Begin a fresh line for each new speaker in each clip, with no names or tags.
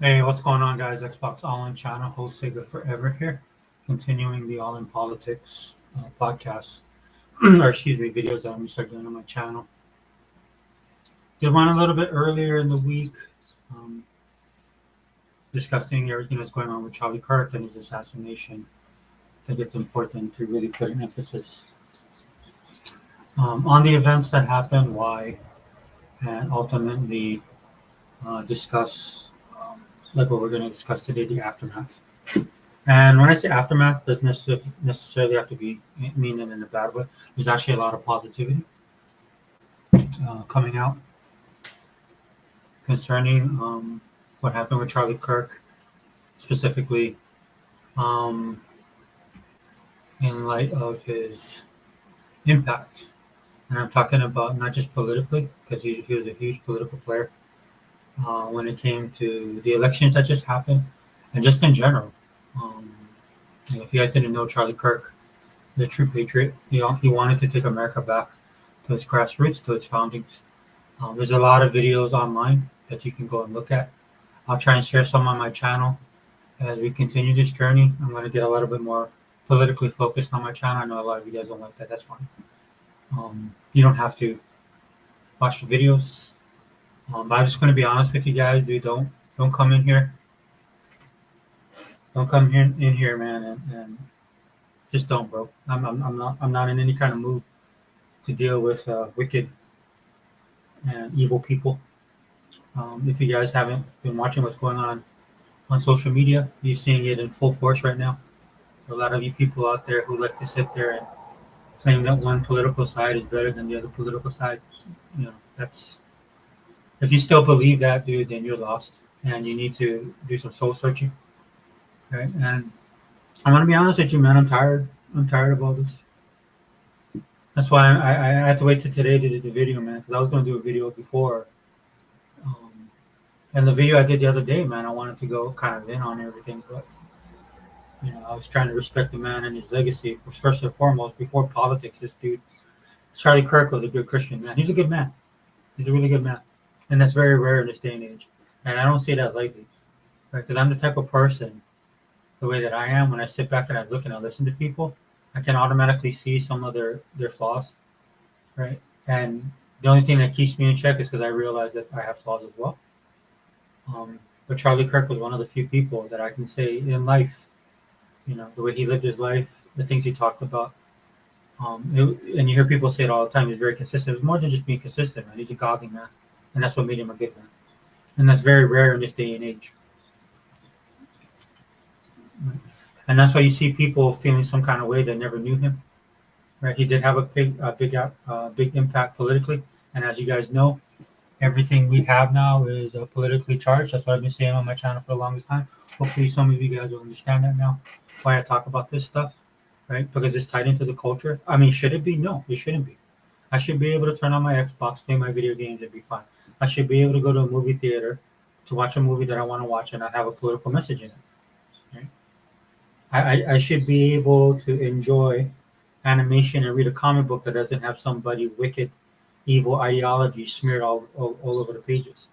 Hey, what's going on, guys? Xbox All In channel, host Sega Forever here, continuing the All In Politics podcast, or excuse me, videos that I'm gonna start doing on my channel. Did one a little bit earlier in the week, um, discussing everything that's going on with Charlie Kirk and his assassination. I think it's important to really put an emphasis on the events that happened, why, and ultimately discuss, like what we're going to discuss today, the aftermath. And when I say aftermath, doesn't necessarily have to be mean it in a bad way. There's actually a lot of positivity coming out concerning what happened with Charlie Kirk, specifically um, in light of his impact. And I'm talking about not just politically, because he was a huge political player when it came to the elections that just happened, and just in general. Um, if you guys didn't know, Charlie Kirk, the true patriot, he wanted to take America back to its grassroots, to its foundings. There's a lot of videos online that you can go and look at. I'll try and share some on my channel as we continue this journey. I'm going to get a little bit more politically focused on my channel. I know a lot of you guys don't like that. That's fine. You don't have to watch the videos. But I'm just going to be honest with you guys, dude. Don't come in here. Don't come in here, man, and just don't, bro. I'm not in any kind of mood to deal with wicked and evil people. If you guys haven't been watching what's going on social media, you're seeing it in full force right now. There are a lot of you people out there who like to sit there and claim that one political side is better than the other political side. That's if you still believe that, dude, then you're lost, and you need to do some soul searching, right? And I'm gonna be honest with you, man. I'm tired. I'm tired of all this. That's why I had to wait till today to do the video, man, because I was gonna do a video before. Um, and the video I did the other day, man, I wanted to go kind of in on everything, but I was trying to respect the man and his legacy. First and foremost, before politics, this dude, Charlie Kirk, was a good Christian man. He's a good man. He's a really good man, and that's very rare in this day and age. And I don't say that lightly, right? Because I'm the type of person, the way that I am, when I sit back and I look and I listen to people, I can automatically see some of their flaws, right? And the only thing that keeps me in check is because I realize that I have flaws as well. But Charlie Kirk was one of the few people that I can say in life, the way he lived his life, the things he talked about. And you hear people say it all the time. He's very consistent. It's more than just being consistent, man. He's a godly man, and that's what made him a good man. And that's very rare in this day and age. And that's why you see people feeling some kind of way that never knew him. Right? He did have a big impact politically, and as you guys know, everything we have now is politically charged. That's what I've been saying on my channel for the longest time. Hopefully, some of you guys will understand that now. Why I talk about this stuff, right? Because it's tied into the culture. I mean, should it be? No, it shouldn't be. I should be able to turn on my Xbox, play my video games, and be fine. I should be able to go to a movie theater to watch a movie that I want to watch and not have a political message in it. Right? I should be able to enjoy animation and read a comic book that doesn't have somebody wicked, evil ideology smeared all over the pages.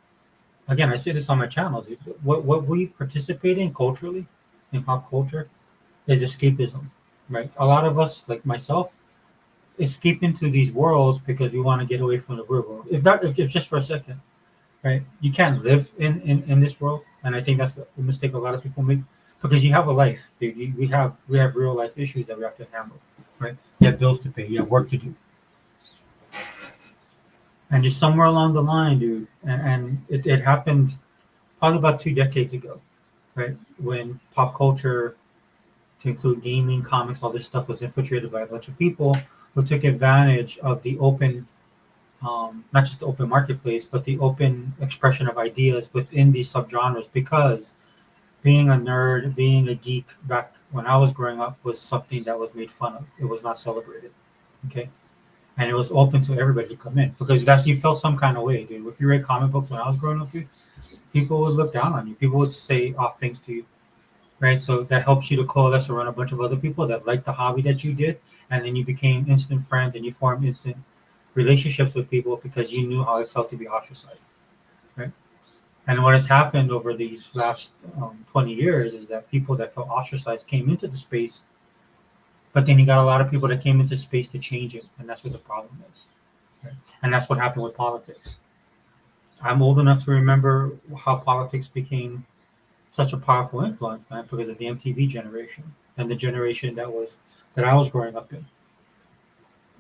Again, I say this on my channel, dude. What we participate in culturally, in pop culture, is escapism, right? A lot of us, like myself, escape into these worlds because we want to get away from the real world. If just for a second, right? You can't live in this world, and I think that's the mistake a lot of people make, because you have a life, dude. We have real life issues that we have to handle, right? You have bills to pay, you have work to do, and just somewhere along the line, dude, and it happened probably about 2 decades ago, right? When pop culture, to include gaming, comics, all this stuff, was infiltrated by a bunch of people who took advantage of the open, not just the open marketplace, but the open expression of ideas within these subgenres. Because being a nerd, being a geek back when I was growing up was something that was made fun of. It was not celebrated. Okay. And it was open to everybody to come in, because you felt some kind of way, dude. If you read comic books when I was growing up, dude, people would look down on you. People would say off things to you, right? So that helps you to coalesce around a bunch of other people that liked the hobby that you did, and then you became instant friends and you formed instant relationships with people because you knew how it felt to be ostracized, right? And what has happened over these last 20 years is that people that felt ostracized came into the space, but then you got a lot of people that came into space to change it, and that's what the problem is. Right? And that's what happened with politics. I'm old enough to remember how politics became such a powerful influence, man, because of the MTV generation and the generation that I was growing up in,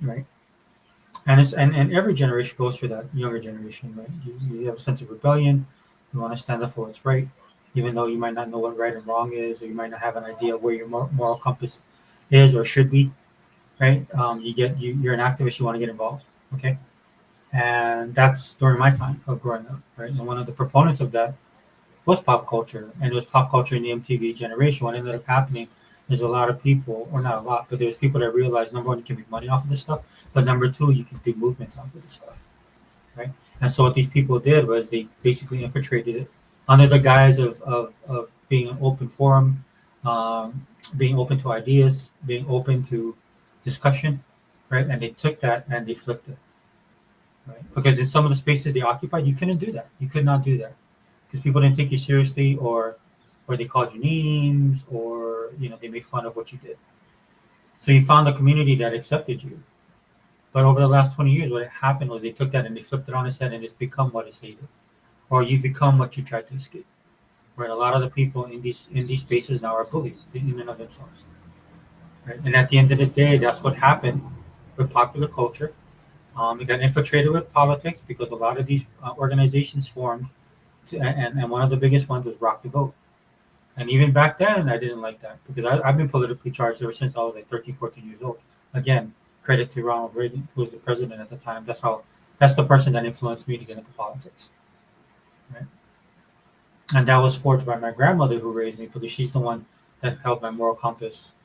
right? And every generation goes through that. Younger generation, right? You have a sense of rebellion. You want to stand up for what's right, even though you might not know what right and wrong is, or you might not have an idea of where your moral compass is or should be, right? You're an activist. You want to get involved, okay? And that's during my time of growing up, right? And one of the proponents of that was pop culture, and it was pop culture in the MTV generation. What ended up happening is a lot of people, or not a lot, but there's people that realized, number one, you can make money off of this stuff, but number two, you can do movements off of this stuff, right? And so what these people did was they basically infiltrated it under the guise of being an open forum, being open to ideas, being open to discussion, right? And they took that and they flipped it, right? Because in some of the spaces they occupied, you couldn't do that. You could not do that because people didn't take you seriously, or they called you names, or they made fun of what you did. So you found a community that accepted you. But over the last 20 years, what happened was they took that and they flipped it on its head, and it's become what is hated, or you become what you tried to escape. Right? A lot of the people in these spaces now are bullies in and of themselves. Right? And at the end of the day, that's what happened with popular culture. It got infiltrated with politics because a lot of these organizations formed, and one of the biggest ones was Rock the Vote. And even back then, I didn't like that because I've been politically charged ever since I was like 13, 14 years old. Again, credit to Ronald Reagan, who was the president at the time. That's the person that influenced me to get into politics. Right? And that was forged by my grandmother who raised me because she's the one that held my moral compass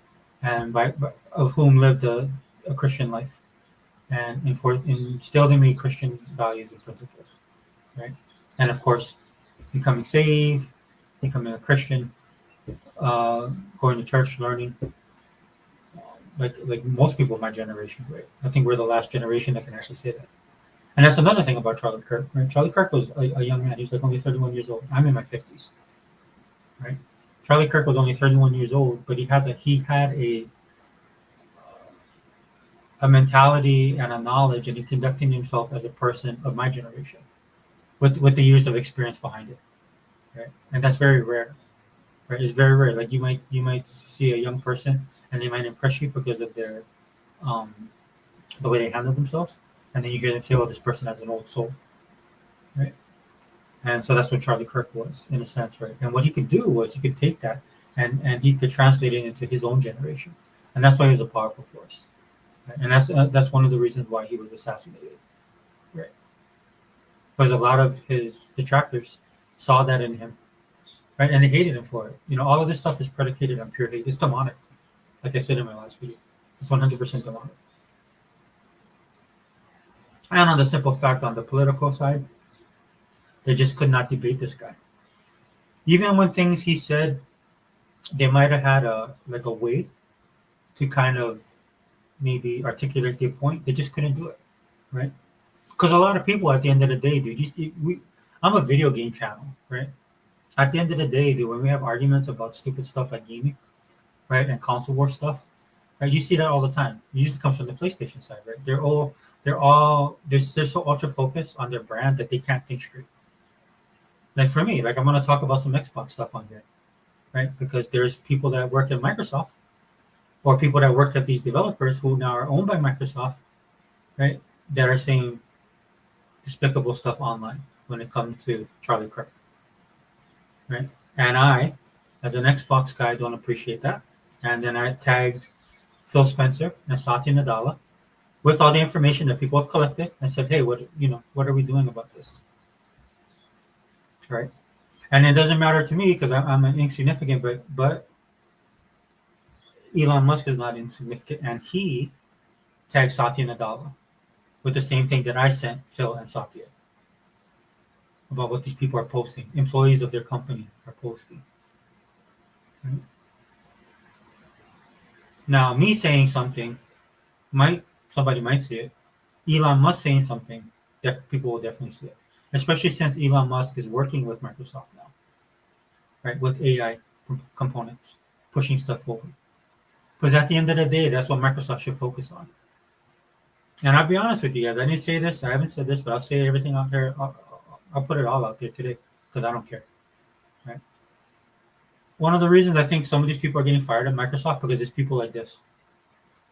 and of whom lived a Christian life and instilled in me Christian values and principles. Right? And of course, becoming saved, becoming a Christian, going to church, learning, like most people of my generation, right? I think we're the last generation that can actually say that. And that's another thing about Charlie Kirk, right? Charlie Kirk was a young man. He was like only 31 years old. I'm in my 50s, right? Charlie Kirk was only 31 years old, but he had a mentality and a knowledge, and he conducting himself as a person of my generation with the years of experience behind it, right? And that's very rare. Right? It's very rare. Like you might see a young person and they might impress you because of their the way they handle themselves, and then you hear them say, "Oh, this person has an old soul," right? And so that's what Charlie Kirk was in a sense, right? And what he could do was he could take that and he could translate it into his own generation, and that's why he was a powerful force. Right? And that's one of the reasons why he was assassinated, right? Because a lot of his detractors saw that in him. Right? And they hated him for it. All of this stuff is predicated on pure hate. It's demonic. Like I said in my last video, it's 100% demonic. And on the simple fact, on the political side, they just could not debate this guy. Even when things he said, they might have had a way to kind of maybe articulate their point. They just couldn't do it, right? Because a lot of people at the end of the day, dude, I'm a video game channel, right? At the end of the day, dude, when we have arguments about stupid stuff like gaming, right, and console war stuff, right, you see that all the time. It usually comes from the PlayStation side, right? They're so ultra focused on their brand that they can't think straight. Like for me, like I'm gonna talk about some Xbox stuff on here, right? Because there's people that work at Microsoft, or people that work at these developers who now are owned by Microsoft, right? That are saying despicable stuff online when it comes to Charlie Kirk. Right? And I, as an Xbox guy, don't appreciate that. And then I tagged Phil Spencer and Satya Nadella with all the information that people have collected and said, "Hey, what are we doing about this?" Right? And it doesn't matter to me because I'm an insignificant, but Elon Musk is not insignificant, and he tagged Satya Nadella with the same thing that I sent Phil and Satya about what these people are posting. Employees of their company are posting. Right? Now, me saying something, somebody might see it. Elon Musk saying something, people will definitely see it. especially since Elon Musk is working with Microsoft now, right, with AI components, pushing stuff forward. Because at the end of the day, that's what Microsoft should focus on. And I'll be honest with you guys, I didn't say this, I haven't said this, but I'll say everything out there. I'll put it all out there today because I don't care. Right? One of the reasons I think some of these people are getting fired at Microsoft because it's people like this,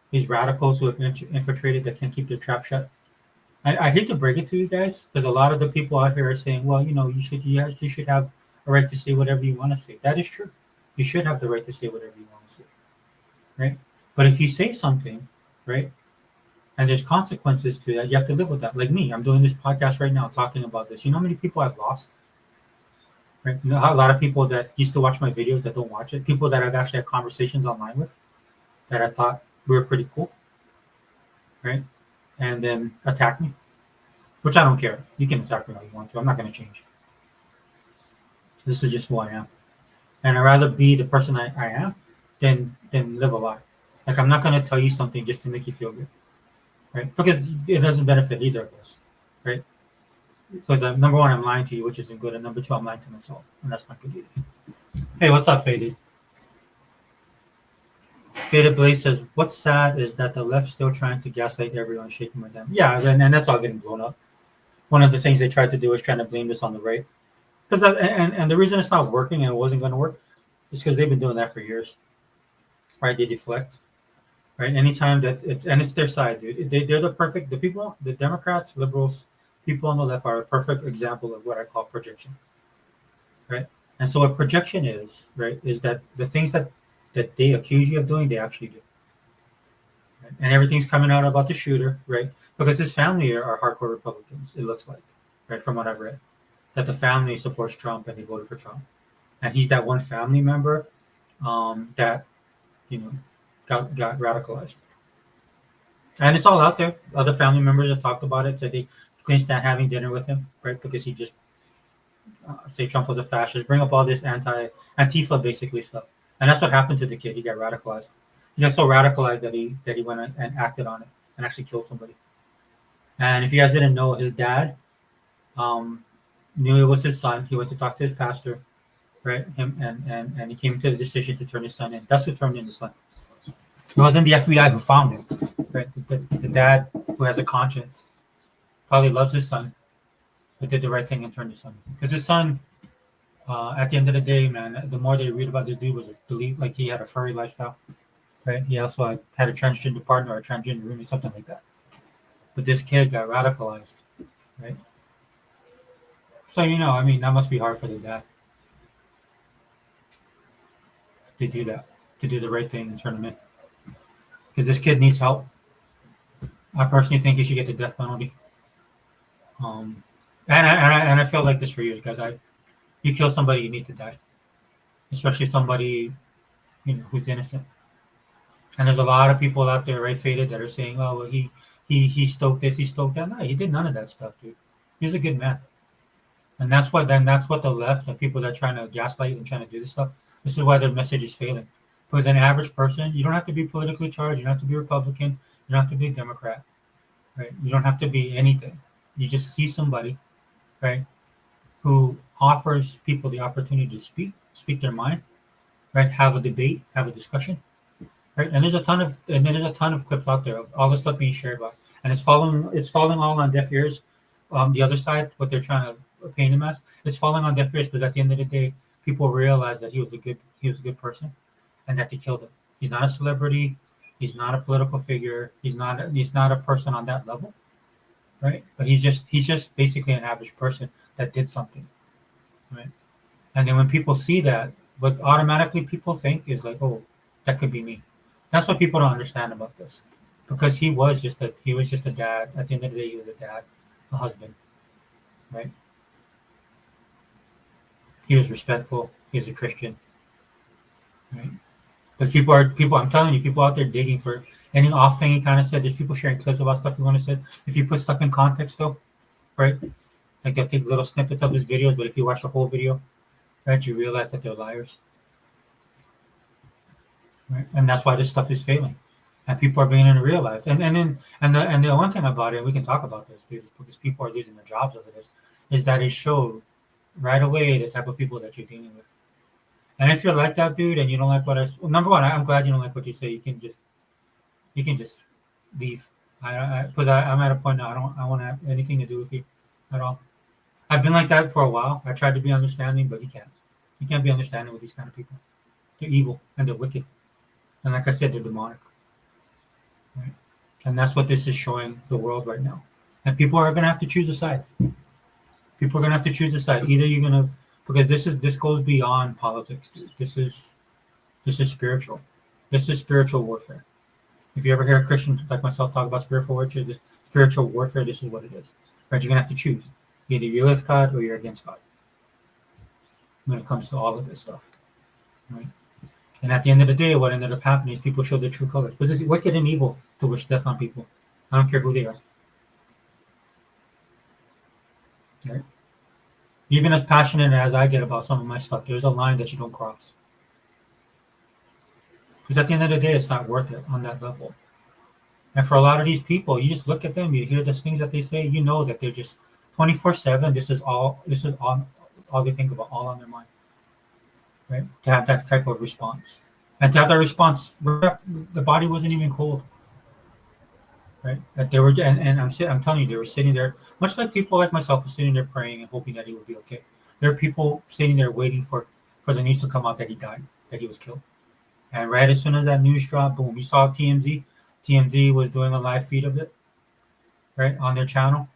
these radicals who have infiltrated that can't keep their trap shut. I hate to break it to you guys because a lot of the people out here are saying, well, you should have a right to say whatever you want to say. That is true. You should have the right to say whatever you want to say, right? But if you say something, right, and there's consequences to that, you have to live with that. Like me, I'm doing this podcast right now talking about this. You know how many people I've lost? Right? You know how a lot of people that used to watch my videos that don't watch it, people that I've actually had conversations online with that I thought were pretty cool, right? And then attack me, which I don't care. You can attack me all you want to. I'm not going to change. This is just who I am. And I'd rather be the person I am than live a lie. Like, I'm not going to tell you something just to make you feel good, right? Because it doesn't benefit either of us, right? Because number one, I'm lying to you, which isn't good. And number two, I'm lying to myself. And that's not good either. Hey, what's up, Faded? Faded Blaze says, what's sad is that the left's still trying to gaslight everyone, shaking with them. Yeah, and that's all getting blown up. One of the things they tried to do is trying to blame this on the right. Because and the reason it's not working and it wasn't going to work is because they've been doing that for years. Right? They deflect. Right? Anytime it's their side, dude. They're the people, the Democrats, liberals, people on the left are a perfect example of what I call projection. Right? And so what projection is, right, is that the things that they accuse you of doing, they actually do. Right? And everything's coming out about the shooter, right? Because his family are hardcore Republicans, it looks like, right, from what I've read. That the family supports Trump and they voted for Trump. And he's that one family member that, got radicalized. And it's all out there. Other family members have talked about it, said they couldn't stand having dinner with him, right? Because he just say Trump was a fascist, bring up all this Antifa basically stuff. And that's what happened to the kid. He got radicalized. He got so radicalized that he went and acted on it and actually killed somebody. And if you guys didn't know, his dad knew it was his son. He went to talk to his pastor, right? And he came to the decision to turn his son in. That's what turned in the son. It wasn't the FBI who found him, right? The dad who has a conscience probably loves his son, but did the right thing and turned his son in. Because his son, at the end of the day, man, the more they read about this dude was like he had a furry lifestyle, right? He also had a transgender partner or a transgender roommate, something like that. But this kid got radicalized, right? So, that must be hard for the dad to do that, to do the right thing and turn him in. Because this kid needs help. I personally think he should get the death penalty. And I felt like this for years, guys. You kill somebody, you need to die. Especially somebody, who's innocent. And there's a lot of people out there, right, Faded, that are saying, oh, well, he stoked this, he stoked that. No, he did none of that stuff, dude. He was a good man. And that's what the left, the people that are trying to gaslight and trying to do this stuff, this is why their message is failing. Because an average person, you don't have to be politically charged, you don't have to be Republican, you don't have to be a Democrat, right? You don't have to be anything. You just see somebody, right, who offers people the opportunity to speak their mind, right? Have a debate, have a discussion, right? And there's a ton of clips out there of all the stuff being shared about, and it's falling all on deaf ears. The other side, what they're trying to paint him as, it's falling on deaf ears because at the end of the day, people realize that he was a good person, and that they killed him. He's not a celebrity. He's not a political figure. He's not a person on that level, right? But he's just basically an average person that did something, right? And then when people see that, what automatically people think is like, oh, that could be me. That's what people don't understand about this, because he was just a dad. At the end of the day, he was a dad, a husband, right? He was respectful. He was a Christian, right? Because people. I'm telling you, people out there digging for any off thing he kind of said. There's people sharing clips about stuff he want to say. If you put stuff in context, though, right? Like they'll take little snippets of his videos, but if you watch the whole video, right, you realize that they're liars, right? And that's why this stuff is failing, and people are beginning to realize. And the one thing about it, and we can talk about this, dude, is because people are losing their jobs over this, is that it showed right away the type of people that you're dealing with. And if you're like that dude and you don't like what well, number one, I'm glad you don't like what you say. You can just leave. Because I'm at a point now. I want to have anything to do with you at all. I've been like that for a while. I tried to be understanding, but you can't. You can't be understanding with these kind of people. They're evil and they're wicked. And like I said, they're demonic. Right? And that's what this is showing the world right now. And people are gonna have to choose a side. People are gonna have to choose a side. Either you're gonna because this goes beyond politics, dude. This is spiritual. This is spiritual warfare. If you ever hear a Christian like myself talk about spiritual warfare, this spiritual warfare, this is what it is. Right? You're gonna have to choose. Either you're with God or you're against God. When it comes to all of this stuff. Right? And at the end of the day, what ended up happening is people show their true colors. Because it's wicked and evil to wish death on people. I don't care who they are. Right? Even as passionate as I get about some of my stuff, there's a line that you don't cross. Because at the end of the day, it's not worth it on that level. And for a lot of these people, you just look at them, you hear the things that they say, you know that they're just 24/7. This is all they think about, all on their mind. Right? To have that type of response. And to have that response, the body wasn't even cold. Right? That they were, and I'm telling you, they were sitting there, much like people like myself were sitting there praying and hoping that he would be okay. There are people sitting there waiting for the news to come out that he died, that he was killed. And right as soon as that news dropped, boom, you saw TMZ. TMZ was doing a live feed of it, right, on their channel,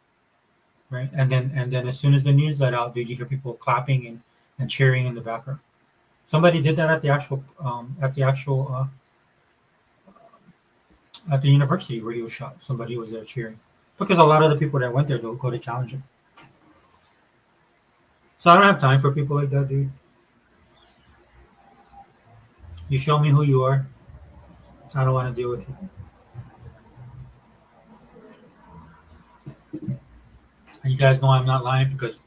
right? And then as soon as the news let out, dude, you hear people clapping and cheering in the background. Somebody did that at the university where he was shot. Somebody was there cheering because a lot of the people that went there don't go to challenge him. So I don't have time for people like that, dude. You show me who you are. I don't want to deal with you. And you guys know I'm not lying because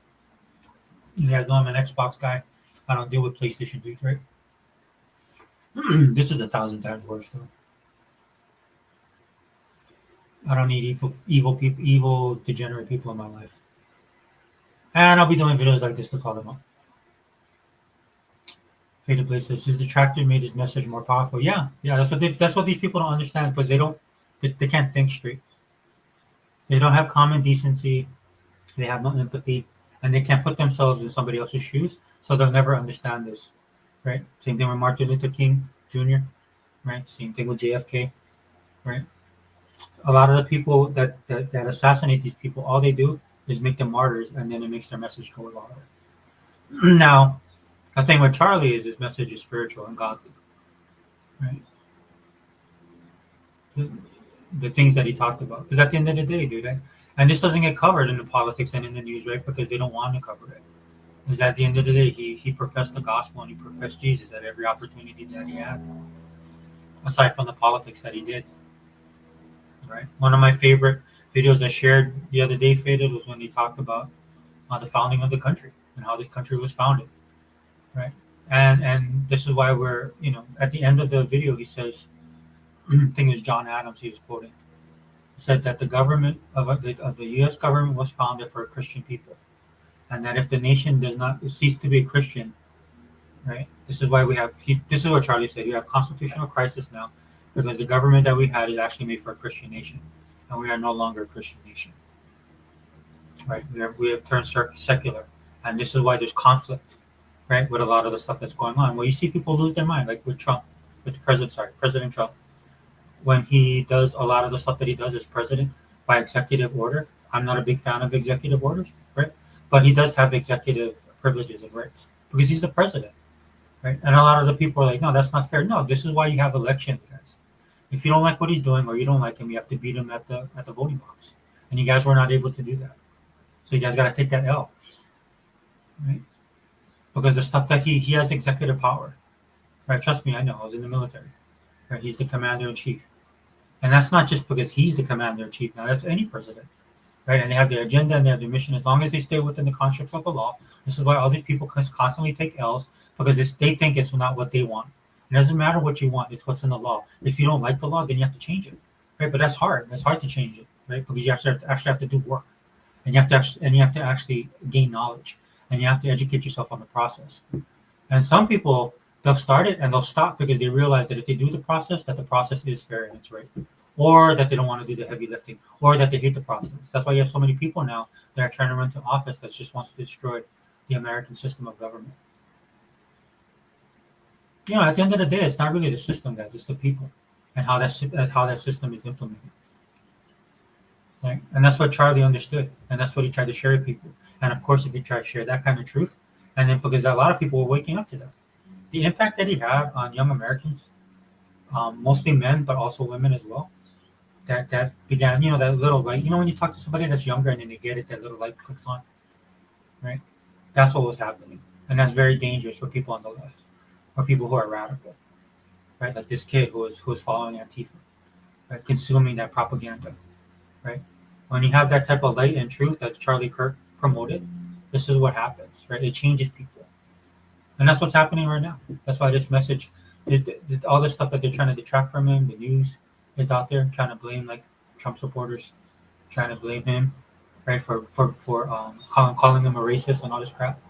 you guys know I'm an Xbox guy. I don't deal with PlayStation dudes, right? This is 1,000 times worse, though. I don't need evil people, evil, degenerate people in my life. And I'll be doing videos like this to call them out. Faded Place says, his detractor made his message more powerful. Yeah, that's what these people don't understand because they can't think straight. They don't have common decency. They have no empathy, and they can't put themselves in somebody else's shoes, so they'll never understand this, right? Same thing with Martin Luther King Jr., right? Same thing with JFK, right? A lot of the people that assassinate these people, all they do is make them martyrs, and then it makes their message go louder. Now, the thing with Charlie is his message is spiritual and godly, right? The things that he talked about, because at the end of the day, dude, right? And this doesn't get covered in the politics and in the news, right? Because they don't want to cover it. Because at the end of the day, he professed the gospel and he professed Jesus at every opportunity that he had, aside from the politics that he did. Right. One of my favorite videos I shared the other day, Faded, was when he talked about the founding of the country and how this country was founded. Right. And this is why we're, at the end of the video, he says, I think it was John Adams he was quoting. He said that the government of the U.S. government was founded for a Christian people, and that if the nation does not cease to be a Christian, right? This is why we have. This is what Charlie said. We have constitutional crisis now because the government that we had is actually made for a Christian nation, and we are no longer a Christian nation, right? We have turned secular, and this is why there's conflict, right, with a lot of the stuff that's going on. Well, you see people lose their mind, like with Trump, President Trump. When he does a lot of the stuff that he does as president by executive order. I'm not a big fan of executive orders, right? But he does have executive privileges and rights because he's the president, right? And a lot of the people are like, no, that's not fair. No, this is why you have elections, guys. If you don't like what he's doing or you don't like him, you have to beat him at the voting box. And you guys were not able to do that. So you guys got to take that L, right? Because the stuff that he has executive power, right? Trust me, I know. I was in the military. Right? He's the commander-in-chief. And that's not just because he's the commander-in-chief. Now, that's any president. Right? And they have their agenda and they have their mission. As long as they stay within the constructs of the law, this is why all these people constantly take L's because they think it's not what they want. It doesn't matter what you want. It's what's in the law. If you don't like the law, then you have to change it. Right? But that's hard. It's hard to change it. Right? Because you actually have to do work. and you have to actually gain knowledge, and you have to educate yourself on the process. And some people, they'll start it and they'll stop because they realize that if they do the process, that the process is fair and it's right, or that they don't want to do the heavy lifting, or that they hate the process. That's why you have so many people now that are trying to run to office that just wants to destroy the American system of government. At the end of the day, it's not really the system, guys. It's the people and how that system is implemented. Right? And that's what Charlie understood, and that's what he tried to share with people. And of course, if you try to share that kind of truth, and then because a lot of people were waking up to that, the impact that he had on young Americans, mostly men, but also women as well, that began, that little light. When you talk to somebody that's younger and then they get it, that little light clicks on, right? That's what was happening, and that's very dangerous for people on the left or people who are radical, right? Like this kid who was following Antifa, right? Consuming that propaganda, right? When you have that type of light and truth that Charlie Kirk promoted, this is what happens, right? It changes people, and that's what's happening right now. That's why this message, all this stuff that they're trying to detract from him, the news is out there trying to blame like Trump supporters, trying to blame him, right, for calling him a racist and all this crap,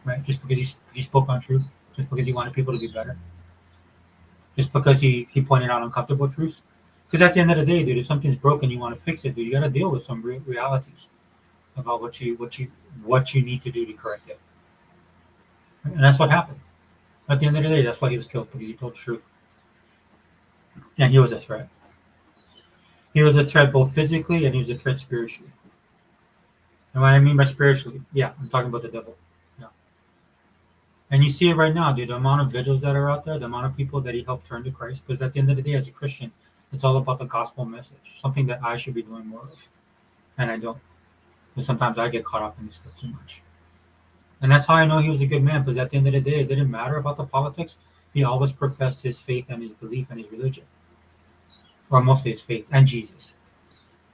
right? Just because he spoke on truth, just because he wanted people to be better, just because he pointed out uncomfortable truths. Because at the end of the day, dude, if something's broken, you want to fix it, dude. You got to deal with some realities about what you need to do to correct it, and that's what happened. At the end of the day, that's why he was killed, because he told the truth, and he was a threat. He was a threat both physically and he was a threat spiritually. And what I mean by spiritually, yeah, I'm talking about the devil. Yeah. And you see it right now, dude. The amount of vigils that are out there, the amount of people that he helped turn to Christ. Because at the end of the day, as a Christian, it's all about the gospel message, something that I should be doing more of, and I don't. Because sometimes I get caught up in this stuff too much. And that's how I know he was a good man. Because at the end of the day, it didn't matter about the politics. He always professed his faith and his belief and his religion, or mostly his faith and Jesus,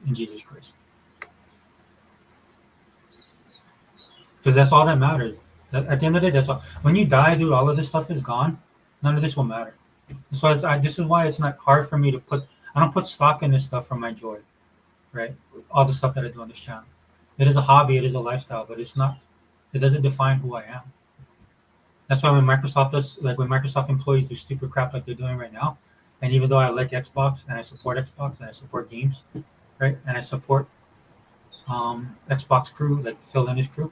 in Jesus Christ. Because that's all that matters. At the end of the day, that's all. When you die, dude, all of this stuff is gone. None of this will matter. This is why it's not hard for me to put. I don't put stock in this stuff for my joy, right? All the stuff that I do on this channel. It is a hobby. It is a lifestyle, but it's not. It doesn't define who I am. That's why when Microsoft employees do stupid crap like they're doing right now, and even though I like Xbox and I support Xbox and I support games, right, and I support Xbox crew, like Phil and his crew.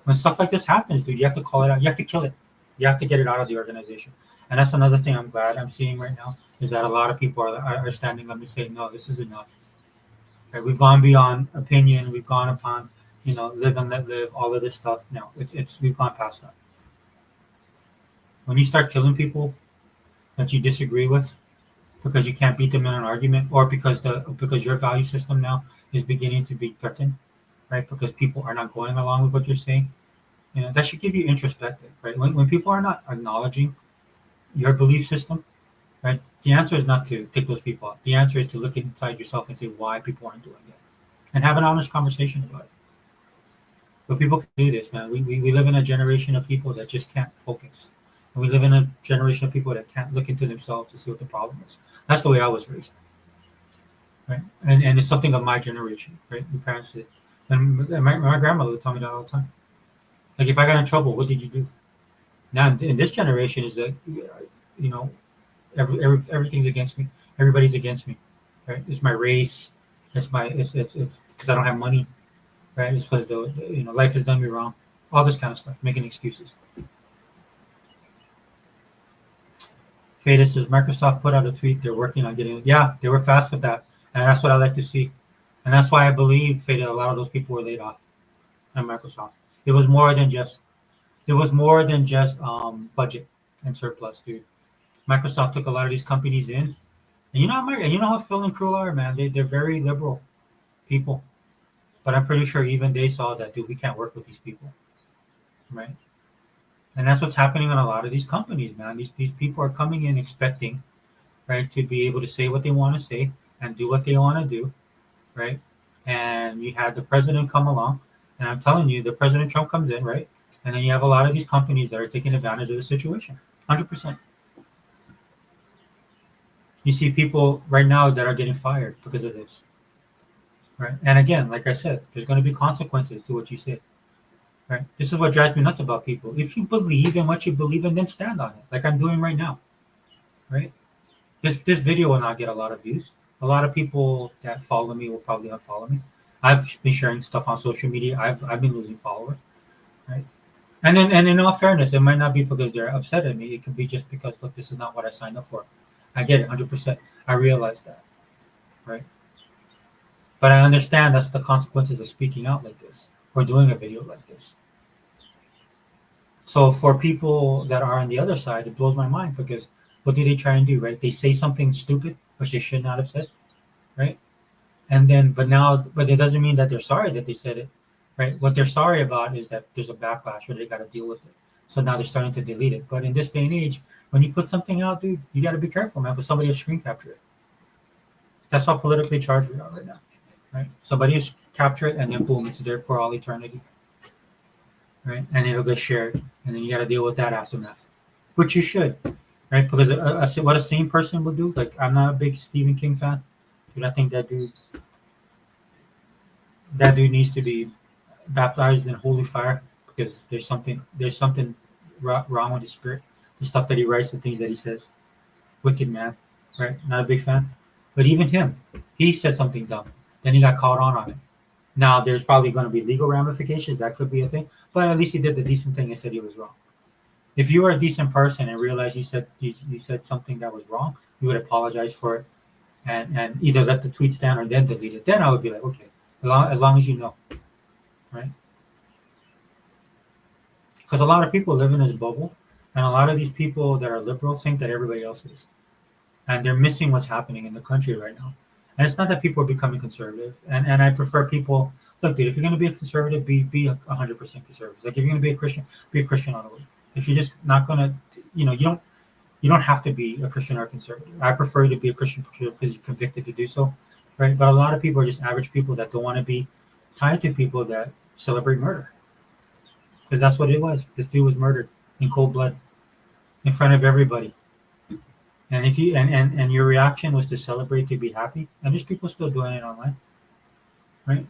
When stuff like this happens, dude, you have to call it out. You have to kill it. You have to get it out of the organization. And that's another thing I'm glad I'm seeing right now, is that a lot of people are standing up and saying, no, this is enough. Right? We've gone beyond opinion. We've gone upon, live and let live, all of this stuff. No, we've gone past that. When you start killing people that you disagree with because you can't beat them in an argument, or because your value system now is beginning to be threatened, right? Because people are not going along with what you're saying, that should give you introspective, right? When people are not acknowledging your belief system, right? The answer is not to take those people out. The answer is to look inside yourself and say why people aren't doing it, and have an honest conversation about it. But people can do this, man. We live in a generation of people that just can't focus. And we live in a generation of people that can't look into themselves to see what the problem is. That's the way I was raised, right? And it's something of my generation, right? My parents did. And my grandmother would tell me that all the time. Like, if I got in trouble, what did you do? Now, in this generation, is that, everything's against me. Everybody's against me, right? It's my race. It's because I don't have money, right? It's because life has done me wrong. All this kind of stuff, making excuses. Fada says Microsoft put out a tweet. They're working on getting. Yeah, they were fast with that, and that's what I like to see. And that's why I believe, Fada, a lot of those people were laid off at Microsoft. It was more than just budget and surplus, dude. Microsoft took a lot of these companies in, and you know how Phil and crew are, man. They're very liberal people, but I'm pretty sure even they saw that, dude, we can't work with these people, right? And that's what's happening on a lot of these companies, man. These people are coming in expecting, right, to be able to say what they want to say and do what they want to do, right? And you had the president come along, and I'm telling you, the President Trump comes in, right? And then you have a lot of these companies that are taking advantage of the situation, 100%. You see people right now that are getting fired because of this, right? And again, like I said, there's going to be consequences to what you say, right? This is what drives me nuts about people. If you believe in what you believe in, then stand on it, like I'm doing right now, right? This video will not get a lot of views. A lot of people that follow me will probably unfollow me. I've been sharing stuff on social media. I've been losing followers, right? And in all fairness, it might not be because they're upset at me. It could be just because look, this is not what I signed up for. I get it, 100%. I realize that, right? But I understand that's the consequences of speaking out like this or doing a video like this. So for people that are on the other side, it blows my mind because what do they try and do, right? They say something stupid which they should not have said, right? And then, but it doesn't mean that they're sorry that they said it, right? What they're sorry about is that there's a backlash or they got to deal with it. So now they're starting to delete it. But in this day and age, when you put something out, dude, you got to be careful, man, because somebody will screen capture it. That's how politically charged we are right now, right? Somebody will capture it, and then boom, it's there for all eternity, right? And it'll get shared, and then you got to deal with that aftermath, which you should, right? Because what a sane person would do, like I'm not a big Stephen King fan, dude. I think that dude needs to be baptized in holy fire because there's something wrong with his spirit, the stuff that he writes, the things that he says. Wicked man, right? Not a big fan, but even him, he said something dumb, then he got caught on it. Now there's probably going to be legal ramifications. That could be a thing, but at least he did the decent thing and said he was wrong. If you were a decent person and realized you said something that was wrong, you would apologize for it and either let the tweet stand or then delete it. Then I would be like, okay, as long as you know, right? Because a lot of people live in this bubble, and a lot of these people that are liberal think that everybody else is, and they're missing what's happening in the country right now. And it's not that people are becoming conservative, and I prefer people. Look, dude, if you're going to be a conservative, be 100% conservative. Like if you're going to be a Christian all the way. If you're just not going to, you don't have to be a Christian or a conservative. I prefer you to be a Christian because you're convicted to do so, right? But a lot of people are just average people that don't want to be tied to people that celebrate murder, because that's what it was. This dude was murdered in cold blood in front of everybody. And if you and your reaction was to celebrate, to be happy, and there's people still doing it online, right?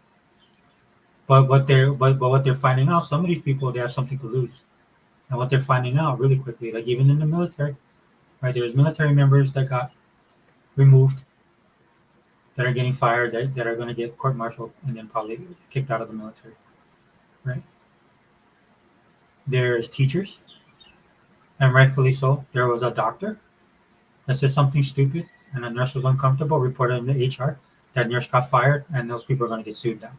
But what they're finding out, some of these people, they have something to lose, and what they're finding out really quickly, like even in the military, right? There's military members that got removed, that are getting fired, that are going to get court-martialed, and then probably kicked out of the military, right? There's teachers, and rightfully so. There was a doctor that said something stupid, and a nurse was uncomfortable, reported in the HR. That nurse got fired, and those people are going to get sued now.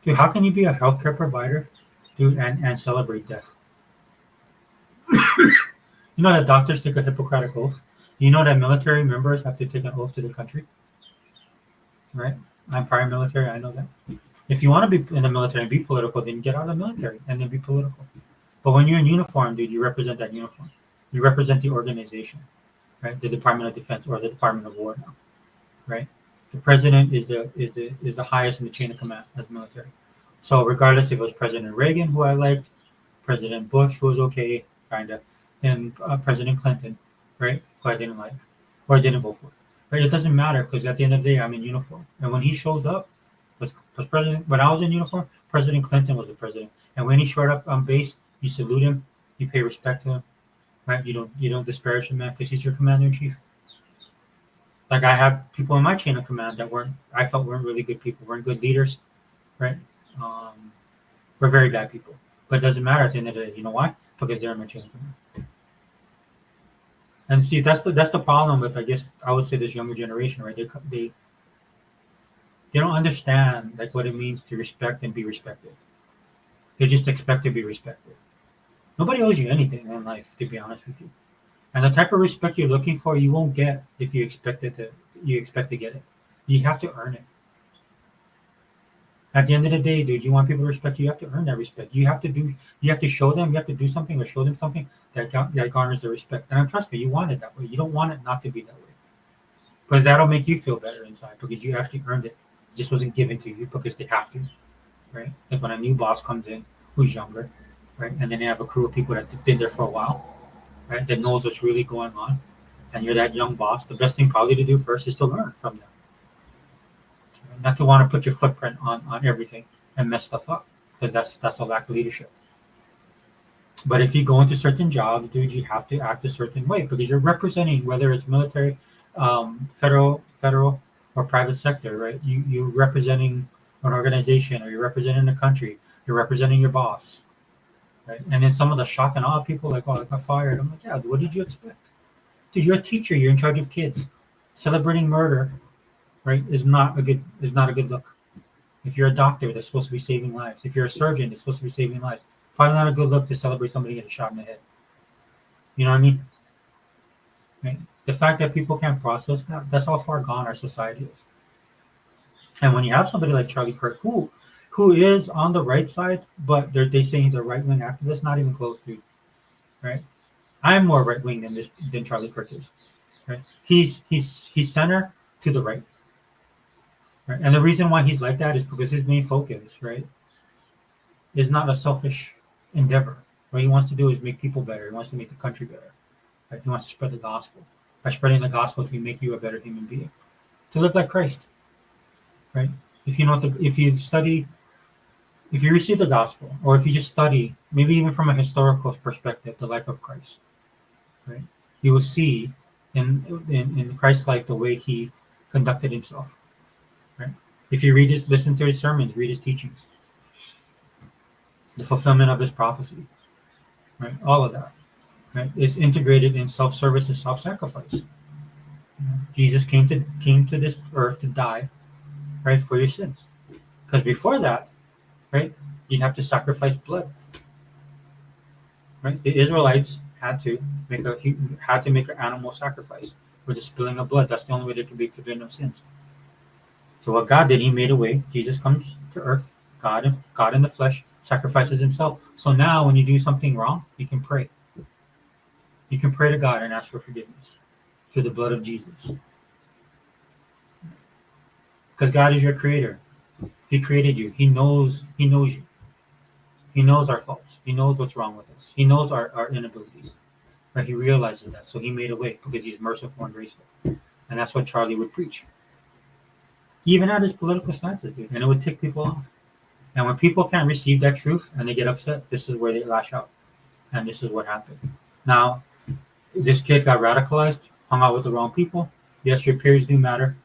Dude, how can you be a healthcare provider, dude, and celebrate death? You know that doctors take a Hippocratic oath? You know that military members have to take an oath to the country? Right? I'm prior military, I know that. If you want to be in the military and be political, then get out of the military and then be political. But when you're in uniform, dude, you represent that uniform. You represent the organization, right? The Department of Defense or the Department of War now, right? The president is the highest in the chain of command as military. So regardless if it was President Reagan, who I liked, President Bush, who was okay, kind of, and President Clinton, right, who I didn't like or I didn't vote for, right? It doesn't matter because at the end of the day, I'm in uniform, and when he shows up, was president. When I was in uniform, President Clinton was the president, and when he showed up on base, you salute him, you pay respect to him, right? You don't disparage him, man, because he's your commander in chief. Like I have people in my chain of command that I felt weren't really good people, weren't good leaders, right? We're very bad people, but it doesn't matter at the end of the day. You know why? Because they're in my chain of command. And see, that's the problem with, I guess I would say, this younger generation, right? They don't understand like what it means to respect and be respected. They just expect to be respected. Nobody owes you anything in life, to be honest with you. And the type of respect you're looking for, you won't get if you expect to get it. You have to earn it. At the end of the day, dude, you want people to respect you, you have to earn that respect. You have to show them, you have to do something or show them something that garners their respect. And trust me, you want it that way. You don't want it not to be that way. Because that'll make you feel better inside because you actually earned it. It just wasn't given to you because they have to, right? Like when a new boss comes in who's younger, right? And then they have a crew of people that have been there for a while, right? That knows what's really going on. And you're that young boss. The best thing probably to do first is to learn from them. not to want to put your footprint on everything and mess stuff up, because that's a lack of leadership. But if you go into certain jobs, dude, you have to act a certain way because you're representing, whether it's military, federal, or private sector, right? You're representing an organization, or you're representing the country. You're representing your boss, right? And then some of the shock and awe people like, oh, I got fired. I'm like, yeah, what did you expect? Dude, you're a teacher. You're in charge of kids. Celebrating murder, right, is not a good look. If you're a doctor, that's supposed to be saving lives. If you're a surgeon, it's supposed to be saving lives. Probably not a good look to celebrate somebody getting shot in the head. You know what I mean? Right? The fact that people can't process that's how far gone our society is. And when you have somebody like Charlie Kirk, who is on the right side, but they say he's a right-wing activist, not even close to, right? I'm more right-wing than Charlie Kirk is. Right? He's center to the right. Right? And the reason why he's like that is because his main focus, right, is not a selfish endeavor. What he wants to do is make people better. He wants to make the country better. Right? He wants to spread the gospel. By spreading the gospel to make you a better human being, to live like Christ. Right? If you receive the gospel, or if you just study, maybe even from a historical perspective, the life of Christ, right, you will see in Christ's life the way he conducted himself. Right? If you listen to his sermons, read his teachings, the fulfillment of his prophecy, right? All of that, right, is integrated in self-service and self-sacrifice. Jesus came to this earth to die, right, for your sins. Because before that, right, you'd have to sacrifice blood. Right? The Israelites had to make an animal sacrifice with the spilling of blood. That's the only way there can be forgiveness of sins. So what God did, he made a way. Jesus comes to earth, God in the flesh, sacrifices himself. So now when you do something wrong, you can pray. You can pray to God and ask for forgiveness through the blood of Jesus. Because God is your creator. He created you. He knows you. He knows our faults. He knows what's wrong with us. He knows our inabilities. Right? He realizes that. So he made a way because he's merciful and graceful. And that's what Charlie would preach. Even at his political stances, dude. And it would tick people off. And when people can't receive that truth and they get upset, this is where they lash out. And this is what happened. Now, this kid got radicalized, hung out with the wrong people. Yes, your peers do matter.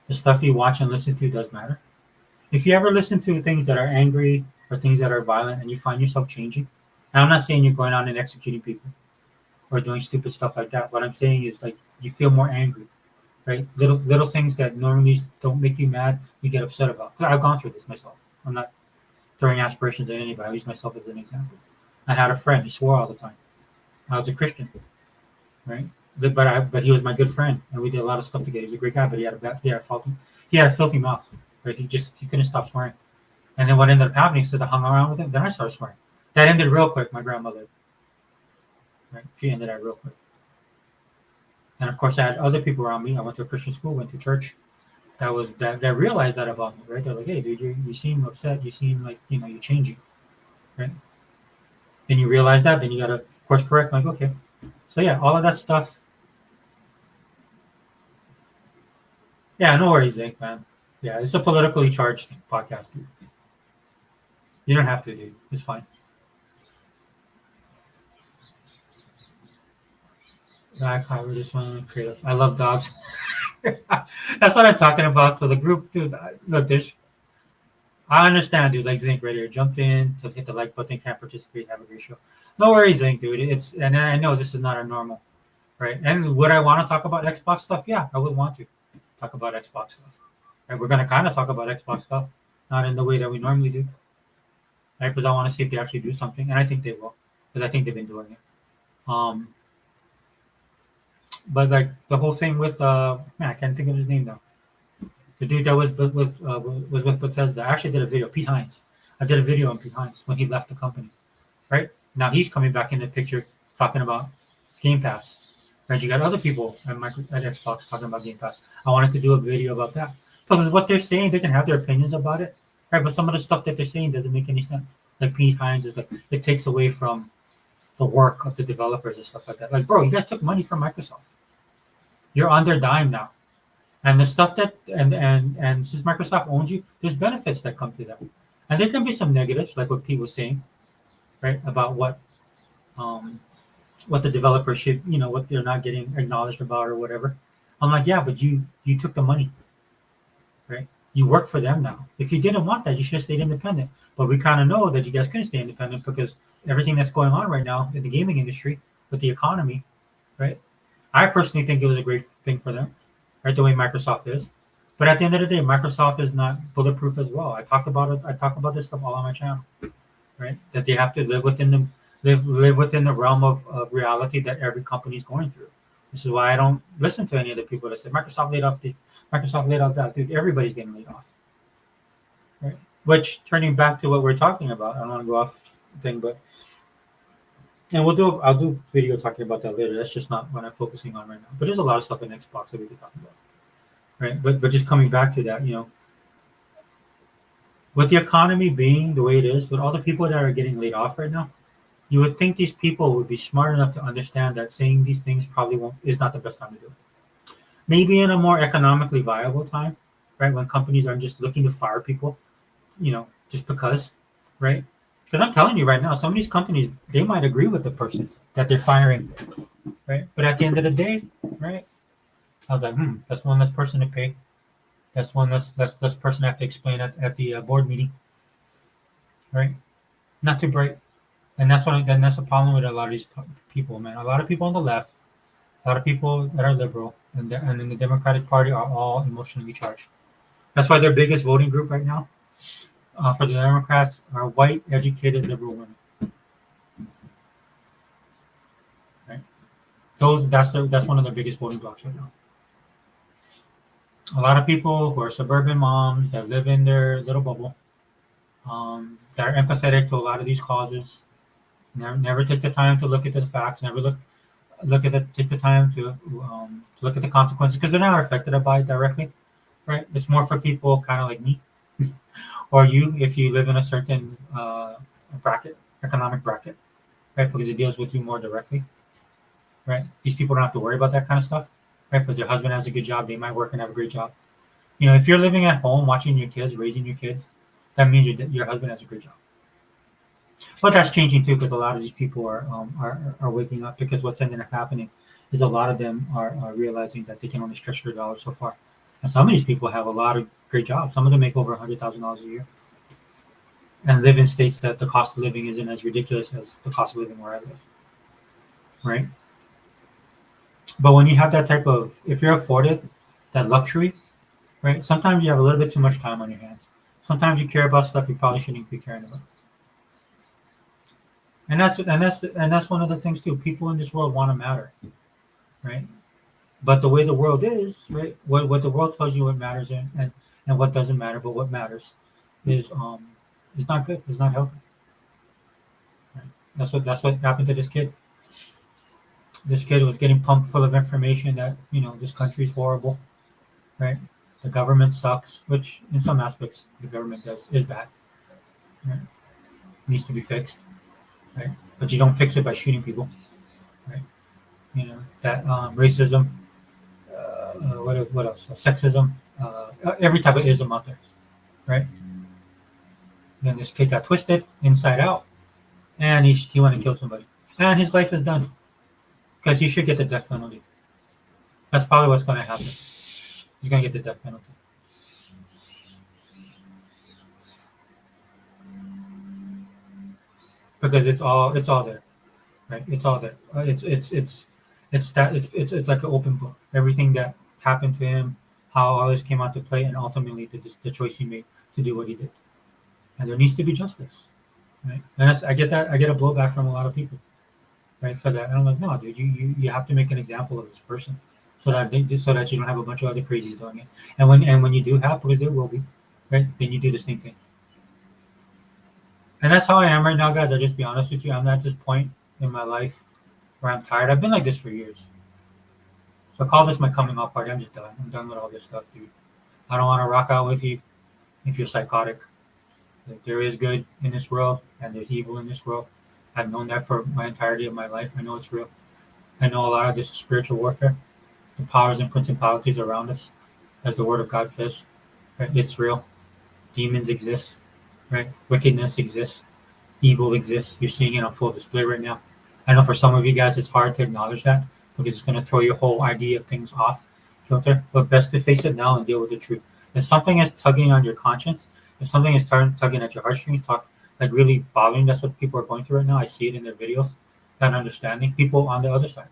The stuff you watch and listen to does matter. If you ever listen to things that are angry or things that are violent and you find yourself changing, and I'm not saying you're going out and executing people or doing stupid stuff like that. What I'm saying is like you feel more angry, right? Little things that normally don't make you mad, you get upset about. I've gone through this myself. I'm not throwing aspirations at anybody. I use myself as an example. I had a friend. He swore all the time. I was a Christian, right? But he was my good friend, and we did a lot of stuff together. He was a great guy, but he had a filthy mouth. Right? He couldn't stop swearing. And then what ended up happening is that I hung around with him. Then I started swearing. That ended real quick. My grandmother, right? She ended that real quick. And of course, I had other people around me. I went to a Christian school, went to church. That realized that about me, right? They're like, "Hey, dude, you seem upset. You seem like you're changing, right?" Then you realize that. Then you gotta course correct. I'm like, okay, so yeah, all of that stuff. Yeah, no worries, Zink, man. Yeah, it's a politically charged podcast, dude. You don't have to, dude. It's fine. I cover this one. I love dogs. That's what I'm talking about. So the group, dude. Look, I understand, dude. Like Zink right here, jumped in to hit the like button, can't participate, have a great show. No worries, Zink, dude. And I know this is not our normal, right? And would I want to talk about Xbox stuff? Yeah, I would want to talk about Xbox stuff. Right? We're gonna kind of talk about Xbox stuff, not in the way that we normally do, right? Because I want to see if they actually do something, and I think they will, because I think they've been doing it. But like the whole thing with man, I can't think of his name now. The dude that was with Bethesda. I actually did a video. Pete Hines. I did a video on Pete Hines when he left the company. Right now he's coming back in the picture talking about Game Pass. Right, you got other people at Xbox talking about Game Pass. I wanted to do a video about that because what they're saying, they can have their opinions about it, right? But some of the stuff that they're saying doesn't make any sense. Like Pete Hines is like it takes away from the work of the developers and stuff like that. Like, bro, you guys took money from Microsoft. You're on their dime now. And the stuff that and since Microsoft owns you, there's benefits that come to that, and there can be some negatives, like what Pete was saying, right, about um, what the developers should, what they're not getting acknowledged about or whatever. I'm like, yeah, but you took the money, right? You work for them now. If you didn't want that, you should have stayed independent. But we kind of know that you guys couldn't stay independent because everything that's going on right now in the gaming industry with the economy, right? I personally think it was a great thing for them, right? The way Microsoft is. But at the end of the day, Microsoft is not bulletproof as well. I talk about it. I talk about this stuff all on my channel, right? That they have to live within the realm of reality that every company is going through. This is why I don't listen to any of the people that say Microsoft laid off this, Microsoft laid off that. Dude, everybody's getting laid off, right? Which turning back to what we're talking about, I don't want to go off thing, but and I'll do video talking about that later. That's just not what I'm focusing on right now. But there's a lot of stuff in Xbox that we could talk about, right? But just coming back to that, with the economy being the way it is, with all the people that are getting laid off right now, you would think these people would be smart enough to understand that saying these things probably won't is not the best time to do it. Maybe in a more economically viable time, right? When companies are just looking to fire people, just because, right? Because I'm telling you right now, some of these companies they might agree with the person that they're firing, right? But at the end of the day, right? I was like, that's one less person to pay. That's one less person I have to explain at the board meeting, right? Not too bright. And that's the problem with a lot of these people, man. A lot of people on the left, a lot of people that are liberal, and in the Democratic Party are all emotionally charged. That's why their biggest voting group right now for the Democrats are white, educated, liberal women. Right? That's one of the biggest voting blocks right now. A lot of people who are suburban moms that live in their little bubble, that are empathetic to a lot of these causes, never take the time to look at the facts, never take the time to look at the consequences because they're not affected by it directly, right? It's more for people kind of like me or you if you live in a certain economic bracket, right? Because it deals with you more directly, right? These people don't have to worry about that kind of stuff, right? Because their husband has a good job, they might work and have a great job. If you're living at home watching your kids, raising your kids, that means your husband has a great job. But that's changing too because a lot of these people are waking up because what's ended up happening is a lot of them are realizing that they can only stretch their dollars so far. And some of these people have a lot of great jobs. Some of them make over $100,000 a year and live in states that the cost of living isn't as ridiculous as the cost of living where I live, right? But when you have that if you're afforded that luxury, right? Sometimes you have a little bit too much time on your hands. Sometimes you care about stuff you probably shouldn't be caring about. And that's one of the things too. People in this world want to matter, right? But the way the world is, right? What the world tells you what matters and what doesn't matter, but what matters is not good. It's not healthy. Right? That's what happened to this kid. This kid was getting pumped full of information that this country is horrible, right? The government sucks, which in some aspects the government is bad. Right? Needs to be fixed, right? But you don't fix it by shooting people, right? That racism, what else? Sexism, every type of ism out there, right? Then this kid got twisted inside out, and he went and killed somebody, and his life is done because he should get the death penalty. That's probably what's going to happen. He's going to get the death penalty. Because it's all there, right? It's all there. It's like an open book. Everything that happened to him, how all this came out to play, and ultimately the choice he made to do what he did. And there needs to be justice, right? And I get that. I get a blowback from a lot of people, right, for that. And I'm like, no, dude, you have to make an example of this person, so that you don't have a bunch of other crazies doing it. And when you do have, because there will be, right, then you do the same thing. And that's how I am right now, guys. I'll just be honest with you. I'm at this point in my life where I'm tired. I've been like this for years. So I call this my coming out party. I'm just done. I'm done with all this stuff, dude. I don't want to rock out with you if you're psychotic. There is good in this world and there's evil in this world. I've known that for my entirety of my life. I know it's real. I know a lot of this is spiritual warfare. The powers and principalities around us. as the Word of God says. Right? It's real. Demons exist. Right? Wickedness exists. Evil exists. You're seeing it on full display right now. I know for some of you guys it's hard to acknowledge that because it's going to throw your whole idea of things off kilter. But best to face it now and deal with the truth. If something is tugging on your conscience, if something is tugging at your heartstrings, like really bothering, that's what people are going through right now. I see it in their videos. That understanding. People on the other side,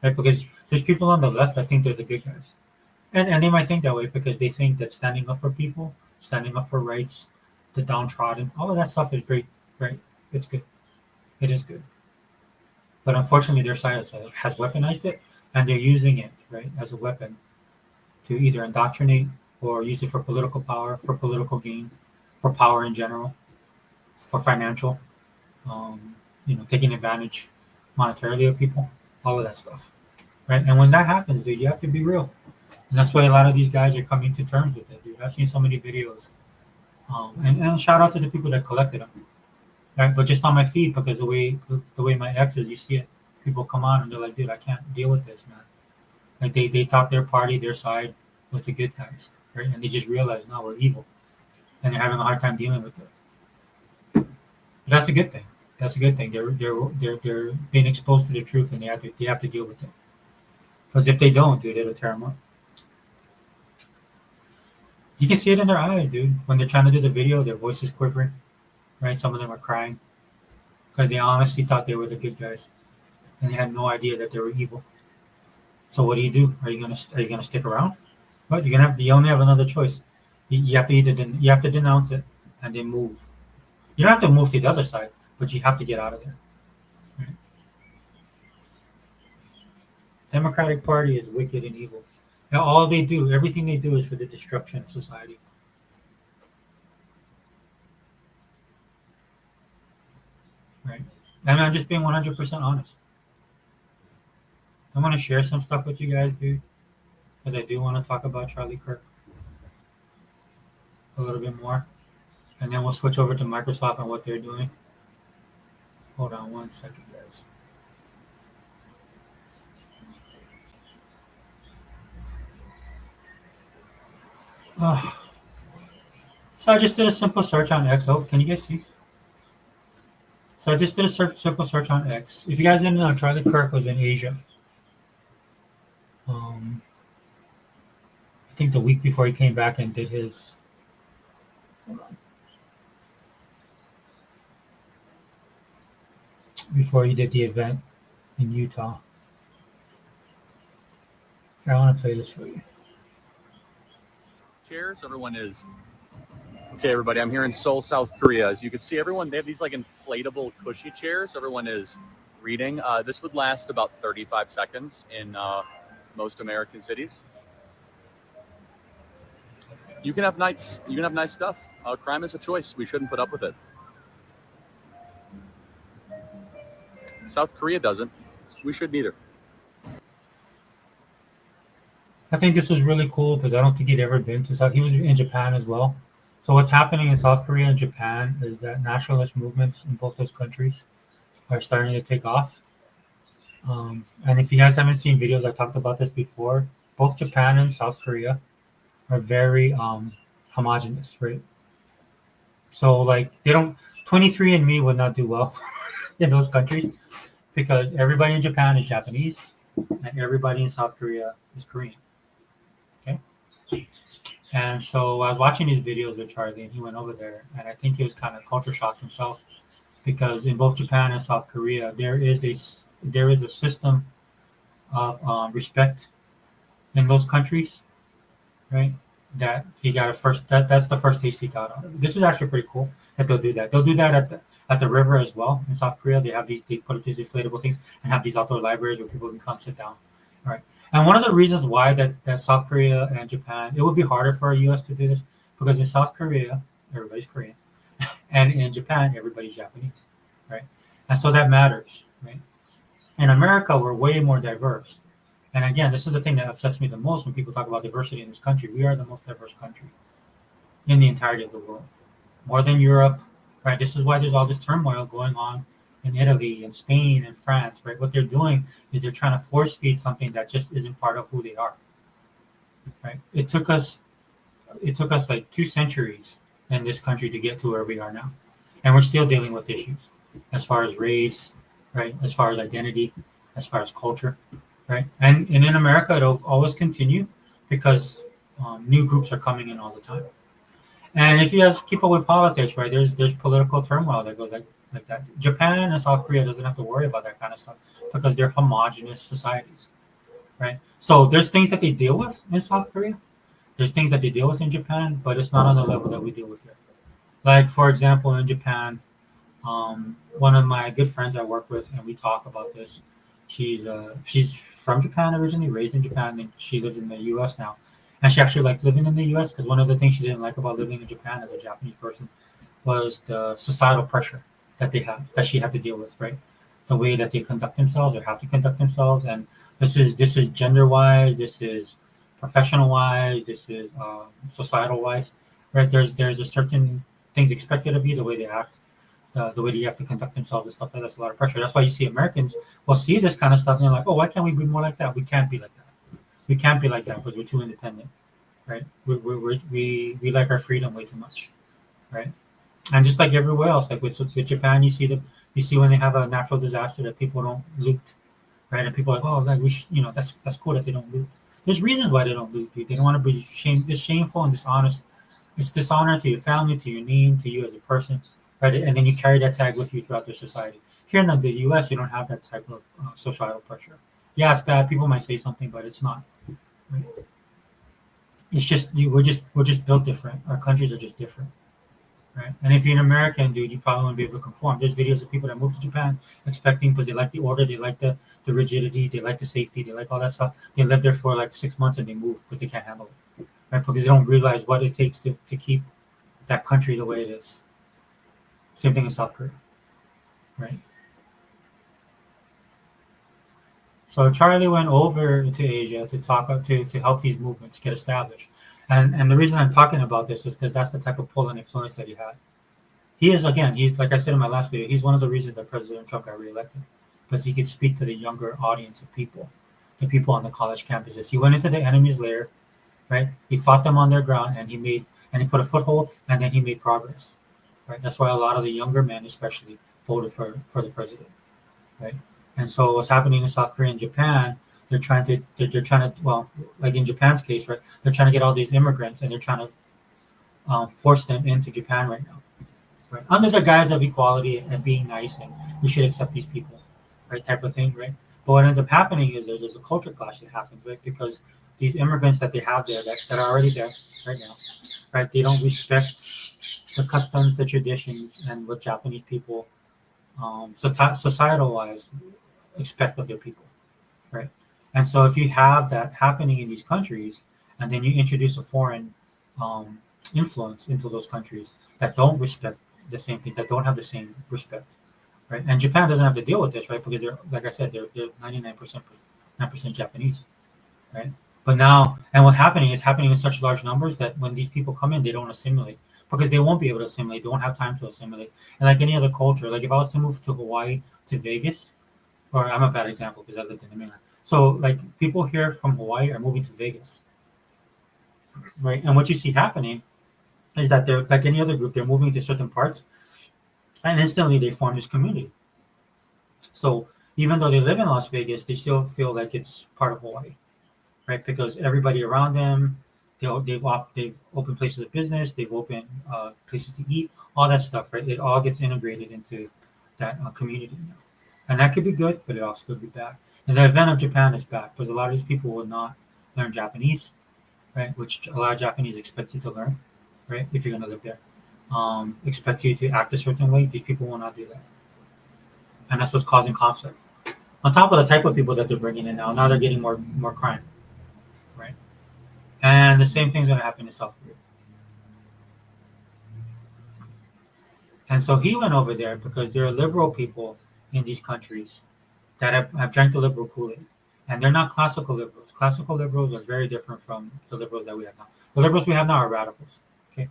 right? Because there's people on the left that think they're the good guys, and they might think that way because they think that standing up for people, standing up for rights, the downtrodden, all of that stuff is great, right? It's good. It is good. But unfortunately, their side has weaponized it, and they're using it right as a weapon to either indoctrinate or use it for political power, for political gain, for power in general, for financial, taking advantage monetarily of people, all of that stuff, right? And when that happens, dude, you have to be real, and that's why a lot of these guys are coming to terms with it, dude. I've seen so many videos, and shout out to the people that collected them, right? But just on my feed, because the way my ex is, you see it, people come on and they're like, dude, I can't deal with this, man. Like they thought their party, their side was the good guys, right? And they just realized now we're evil, and they're having a hard time dealing with it. But that's a good thing. That's a good thing. They're being exposed to the truth, and they have to deal with it. Because if they don't, dude, it'll tear them up. You can see it in their eyes, dude. When they're trying to do the video, their voice is quivering, right? Some of them are crying because they honestly thought they were the good guys, and they had no idea that they were evil. So what do? Are you gonna stick around? But you only have another choice. You have to you have to denounce it and then move. You don't have to move to the other side, but you have to get out of there. Right? Democratic Party is wicked and evil. And all they do, everything they do, is for the destruction of society. Right? And I'm just being 100% honest. I want to share some stuff with you guys, dude, because I do want to talk about Charlie Kirk a little bit more. And then we'll switch over to Microsoft and what they're doing. Hold on one second, guys. So I just did a simple search on X. Oh, can you guys see? So I just did a simple search on X. If you guys didn't know, Charlie Kirk was in Asia. I think the week before he came back and did his. Hold on. Before he did the event in Utah. I want to play this for you.
Chairs, everyone is. Okay, everybody, I'm here in Seoul, South Korea. As you can see, everyone, they have these like inflatable cushy chairs. Everyone is reading. This would last about 35 seconds in most American cities. You can have nice stuff. Crime is a choice. We shouldn't put up with it. South Korea doesn't. We shouldn't either.
I think this was really cool because I don't think he'd ever been to South. He was in Japan as well. So what's happening in South Korea and Japan is that nationalist movements in both those countries are starting to take off. And if you guys haven't seen videos, I talked about this before. Both Japan and South Korea are very homogenous, right? So like 23andMe would not do well in those countries because everybody in Japan is Japanese and everybody in South Korea is Korean. Okay. And so I was watching these videos with Charlie, and he went over there, and I think he was kind of culture shocked himself because in both Japan and South Korea, there is a system of respect in those countries, right? That he got that's the first taste he got of. This is actually pretty cool that they'll do that. They'll do that at the river as well in South Korea. They put these inflatable things and have these outdoor libraries where people can come sit down, right? And one of the reasons why that South Korea and Japan, it would be harder for U.S. to do this because in South Korea, everybody's Korean, and in Japan, everybody's Japanese, right? And so that matters, right? In America, we're way more diverse. And again, this is the thing that upsets me the most when people talk about diversity in this country. We are the most diverse country in the entirety of the world, more than Europe, right? This is why there's all this turmoil going on in Italy and Spain and France, right? What they're doing is they're trying to force feed something that just isn't part of who they are, right? It took us like 2 centuries in this country to get to where we are now, and we're still dealing with issues as far as race, right? As far as identity, as far as culture, right? And in America, it'll always continue because new groups are coming in all the time. And if you guys keep up with politics, right, there's political turmoil that goes like that. Japan and South Korea doesn't have to worry about that kind of stuff because they're homogenous societies, right? So there's things that they deal with in South Korea. There's things that they deal with in Japan, but it's not on the level that we deal with here. Like for example, in Japan, one of my good friends I work with, and we talk about this. She's from Japan originally, raised in Japan, and she lives in the U.S. now. And she actually likes living in the U.S. because one of the things she didn't like about living in Japan as a Japanese person was the societal pressure that she had to deal with, right? The way that they conduct themselves or have to conduct themselves, and this is gender wise, this is professional wise, this is societal wise, right? There's a certain things expected of you, the way they act, the way that you have to conduct themselves and stuff like that's a lot of pressure. That's why you see Americans will see this kind of stuff and they're like, oh, why can't we be more like that? We can't be like that. We can't be like that because we're too independent, right? We like our freedom way too much, right? And just like everywhere else, like with Japan, you see when they have a natural disaster that people don't loot, right? And people are like, oh, like that's cool that they don't loot. There's reasons why they don't loot. They don't want to be it's shameful and dishonest. It's dishonor to your family, to your name, to you as a person, right? And then you carry that tag with you throughout their society. Here in the U.S., you don't have that type of societal pressure. Yeah, it's bad. People might say something, but it's not. Right? It's just we're just built different. Our countries are just different, right? And if you're an American dude, you probably won't be able to conform. There's videos of people that move to Japan expecting because they like the order, they like the rigidity, they like the safety, they like all that stuff. They live there for like 6 months and they move because they can't handle it, right? Because they don't realize what it takes to keep that country the way it is. Same thing in South Korea, right? So Charlie went over to Asia to talk to help these movements get established. And the reason I'm talking about this is because that's the type of pull and influence that he had. He's like I said in my last video, he's one of the reasons that President Trump got reelected. Because he could speak to the younger audience of people, the people on the college campuses. He went into the enemy's lair, right? He fought them on their ground and he put a foothold and then he made progress. Right? That's why a lot of the younger men especially voted for the president. Right? And so what's happening in South Korea and Japan, they're trying to well, like in Japan's case, right? They're trying to get all these immigrants and they're trying to force them into Japan right now, right? Under the guise of equality and being nice and we should accept these people, right? Type of thing, right? But what ends up happening is there's a culture clash that happens, right? Because these immigrants that they have there that are already there right now, right? They don't respect the customs, the traditions, and what Japanese people, societal wise, expect of their people, right? And so if you have that happening in these countries, and then you introduce a foreign um, influence into those countries that don't respect the same thing, that don't have the same respect, right? And Japan doesn't have to deal with this, right? Because they're, like I said, they're 99% Japanese, right? But now, and what's happening is happening in such large numbers that when these people come in, they don't assimilate because they won't be able to assimilate. They won't have time to assimilate. And like any other culture, like if I was to move to Hawaii to Vegas, or I'm a bad example because I lived in the mainland. So like people here from Hawaii are moving to Vegas, right? And what you see happening is that they're like any other group, they're moving to certain parts, and instantly they form this community. So even though they live in Las Vegas, they still feel like it's part of Hawaii, right? Because everybody around them, they've opened places of business, they've opened places to eat, all that stuff, right? It all gets integrated into that community now. And that could be good, but it also could be bad. And the event of Japan is bad because a lot of these people will not learn Japanese, right? Which a lot of Japanese expect you to learn, right? If you're going to live there, expect you to act a certain way. These people will not do that, and that's what's causing conflict. On top of the type of people that they're bringing in now, they're getting more crime, right? And the same thing's going to happen in South Korea. And so he went over there because there are liberal people in these countries that have drank the liberal Kool-Aid. And they're not classical liberals. Classical liberals are very different from the liberals that we have now. The liberals we have now are radicals. Okay,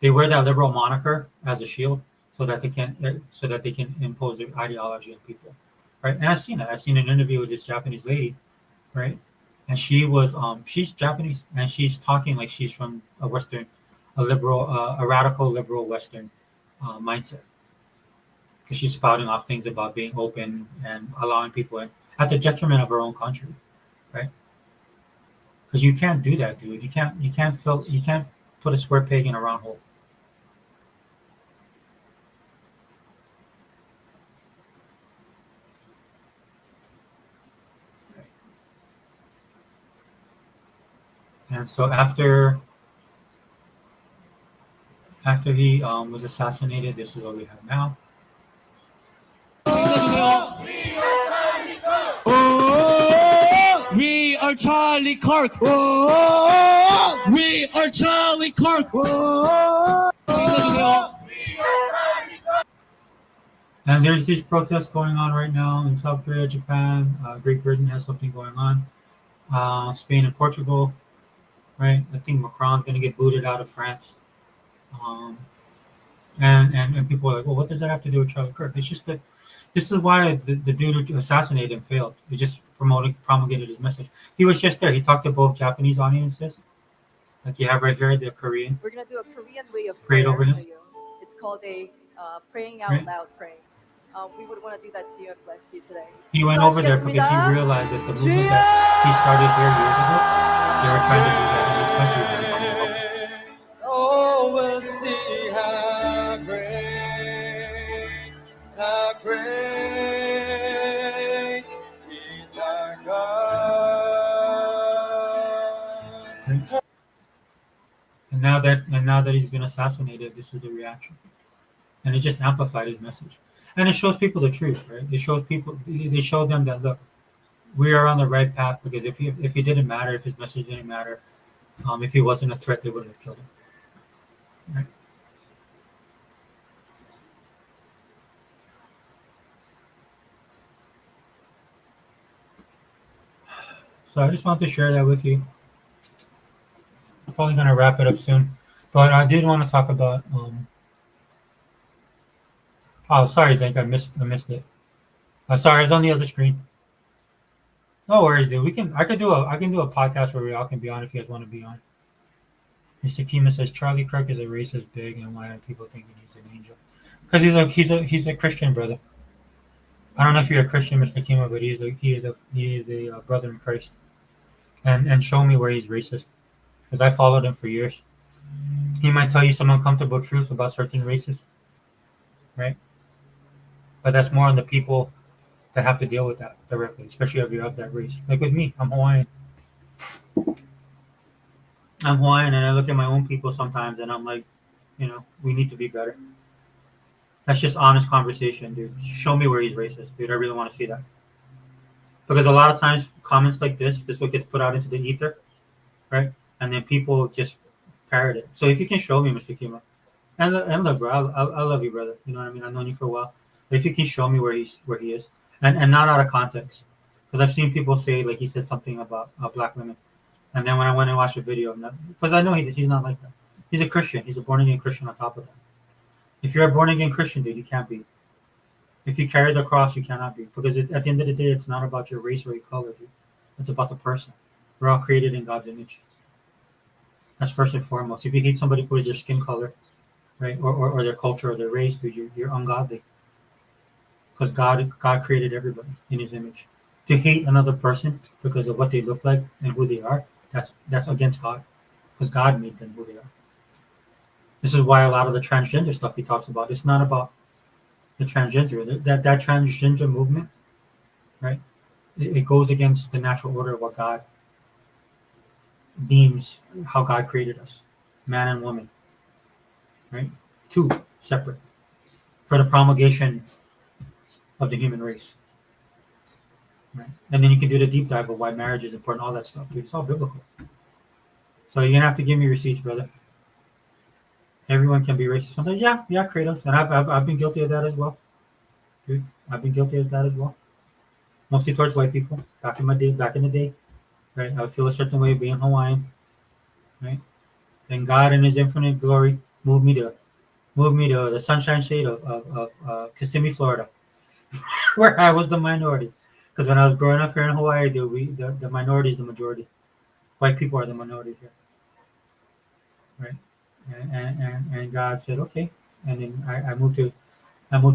they wear that liberal moniker as a shield so that they can impose their ideology on people, right? And I've seen that. I've seen an interview with this Japanese lady, right? and she's Japanese, and she's talking like she's from a radical liberal Western mindset, because she's spouting off things about being open and allowing people in at the detriment of her own country, right? Because you can't do that, dude. You can't put a square peg in a round hole. And so after he was assassinated, this is what we have now.
We are Charlie Kirk. We are Charlie Kirk.
And there's these protests going on right now in South Korea, Japan. Great Britain has something going on. Spain and Portugal, right? I think Macron's going to get booted out of France. And people are like, well, what does that have to do with Charlie Kirk? It's just that this is why the dude who assassinated him failed. He just promulgated his message. He was just there. He talked to both Japanese audiences, like you have right here, the Korean.
We're gonna do a Korean way of
Prayed
prayer
over him.
for you. It's called a praying out
Right.
loud praying. We would want to do that to you and bless you today.
He went over there because he realized that the movement that he started here years ago, they were trying to do that in these countries. And it didn't work.
Oh, we'll see how great is our God.
And now that he's been assassinated, this is the reaction, and it just amplified his message, and it shows people the truth, right? It shows people, they showed them that look, we are on the right path, because if he didn't matter, if his message didn't matter, if he wasn't a threat, they wouldn't have killed him, right? So I just wanted to share that with you. I'm probably gonna wrap it up soon, but I did want to talk about. Oh, sorry, Zink, I missed it. Sorry, it's on the other screen. No worries, dude. I can do a podcast where we all can be on if you guys want to be on. Mr. Kima says Charlie Kirk is a racist big, and why are people thinking he's an angel? Because he's a Christian brother. I don't know if you're a Christian, Mr. Kima, but he is a brother in Christ. And show me where he's racist, because I followed him for years. He might tell you some uncomfortable truths about certain races, right? But that's more on the people that have to deal with that directly, especially if you're of that race. Like with me, I'm Hawaiian. And I look at my own people sometimes, and I'm like, we need to be better. That's just honest conversation, dude. Show me where he's racist, dude. I really want to see that. Because a lot of times, comments like this what gets put out into the ether, right? And then people just parrot it. So if you can show me, Mr. Kima, and look, bro, I love you, brother. You know what I mean? I've known you for a while. But if you can show me where he is, and not out of context, because I've seen people say like he said something about black women, and then when I went and watched a video, because I know he's not like that. He's a Christian. He's a born again Christian on top of that. If you're a born again Christian, dude, you can't be. If you carry the cross, you cannot be. Because at the end of the day, it's not about your race or your color, dude. It's about the person. We're all created in God's image. That's first and foremost. If you hate somebody because their skin color, right, or their culture or their race, dude, you're ungodly. Because God created everybody in His image. To hate another person because of what they look like and who they are, that's against God. Because God made them who they are. This is why a lot of the transgender stuff He talks about, it's not about the transgender. That transgender movement, right? It goes against the natural order of what God deems how God created us, man and woman, right? Two separate for the promulgation of the human race, right? And then you can do the deep dive of why marriage is important, all that stuff, dude. It's all biblical. So you're gonna have to give me receipts, brother. Everyone can be racist sometimes. Yeah, Kratos, and I've been guilty of that as well, dude. I've been guilty of that as well. Mostly towards white people. Back in the day, right? I would feel a certain way being Hawaiian, right? And God, in His infinite glory, moved me to the Sunshine State of Kissimmee, Florida, where I was the minority. Because when I was growing up here in Hawaii, the minority is the majority. White people are the minority here, right? And God said, okay. And then I moved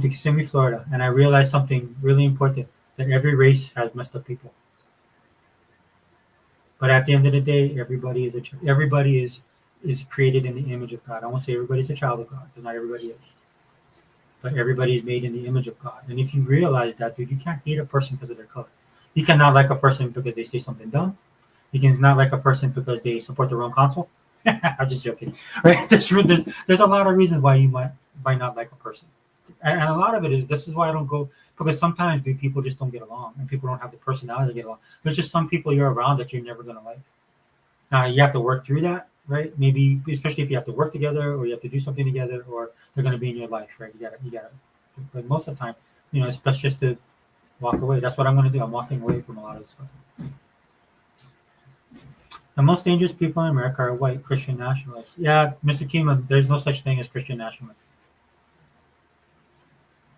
to Kissimmee, Florida, and I realized something really important, that every race has messed up people. But at the end of the day, everybody is created in the image of God. I won't say everybody's a child of God, because not everybody is. But everybody is made in the image of God. And if you realize that, dude, you can't hate a person because of their color. You cannot like a person because they say something dumb. You can not like a person because they support the wrong console. I'm just joking, right? There's a lot of reasons why you might not like a person, and a lot of it is, this is why I don't go, because sometimes the people just don't get along, and people don't have the personality to get along. There's just some people you're around that you're never gonna like. Now you have to work through that, right? Maybe especially if you have to work together, or you have to do something together, or they're gonna be in your life, right? You gotta. But most of the time, it's best just to walk away. That's what I'm gonna do. I'm walking away from a lot of this stuff. The most dangerous people in America are white Christian nationalists. Yeah, Mr. Kima, there's no such thing as Christian nationalists.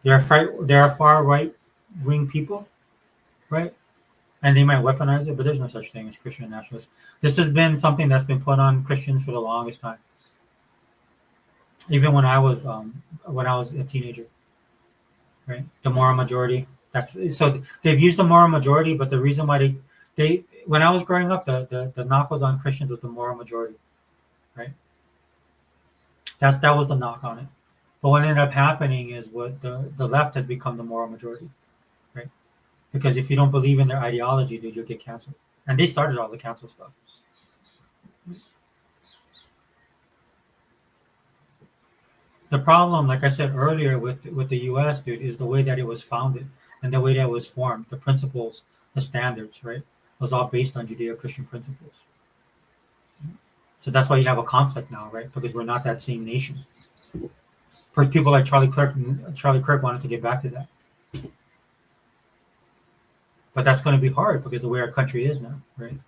There are far right wing people, right? And they might weaponize it, but there's no such thing as Christian nationalists. This has been something that's been put on Christians for the longest time. Even when I was a teenager, right? The moral majority. So they've used the moral majority, but the reason why they when I was growing up, the knock was on Christians was the moral majority, right? That was the knock on it. But what ended up happening is what the left has become the moral majority, right? Because if you don't believe in their ideology, dude, you'll get canceled. And they started all the cancel stuff. The problem, like I said earlier, with the U.S., dude, is the way that it was founded and the way that it was formed, the principles, the standards, right? Was all based on Judeo-Christian principles. So that's why you have a conflict now, right? Because we're not that same nation. For people like Charlie Kirk wanted to get back to that. But that's going to be hard because the way our country is now, right?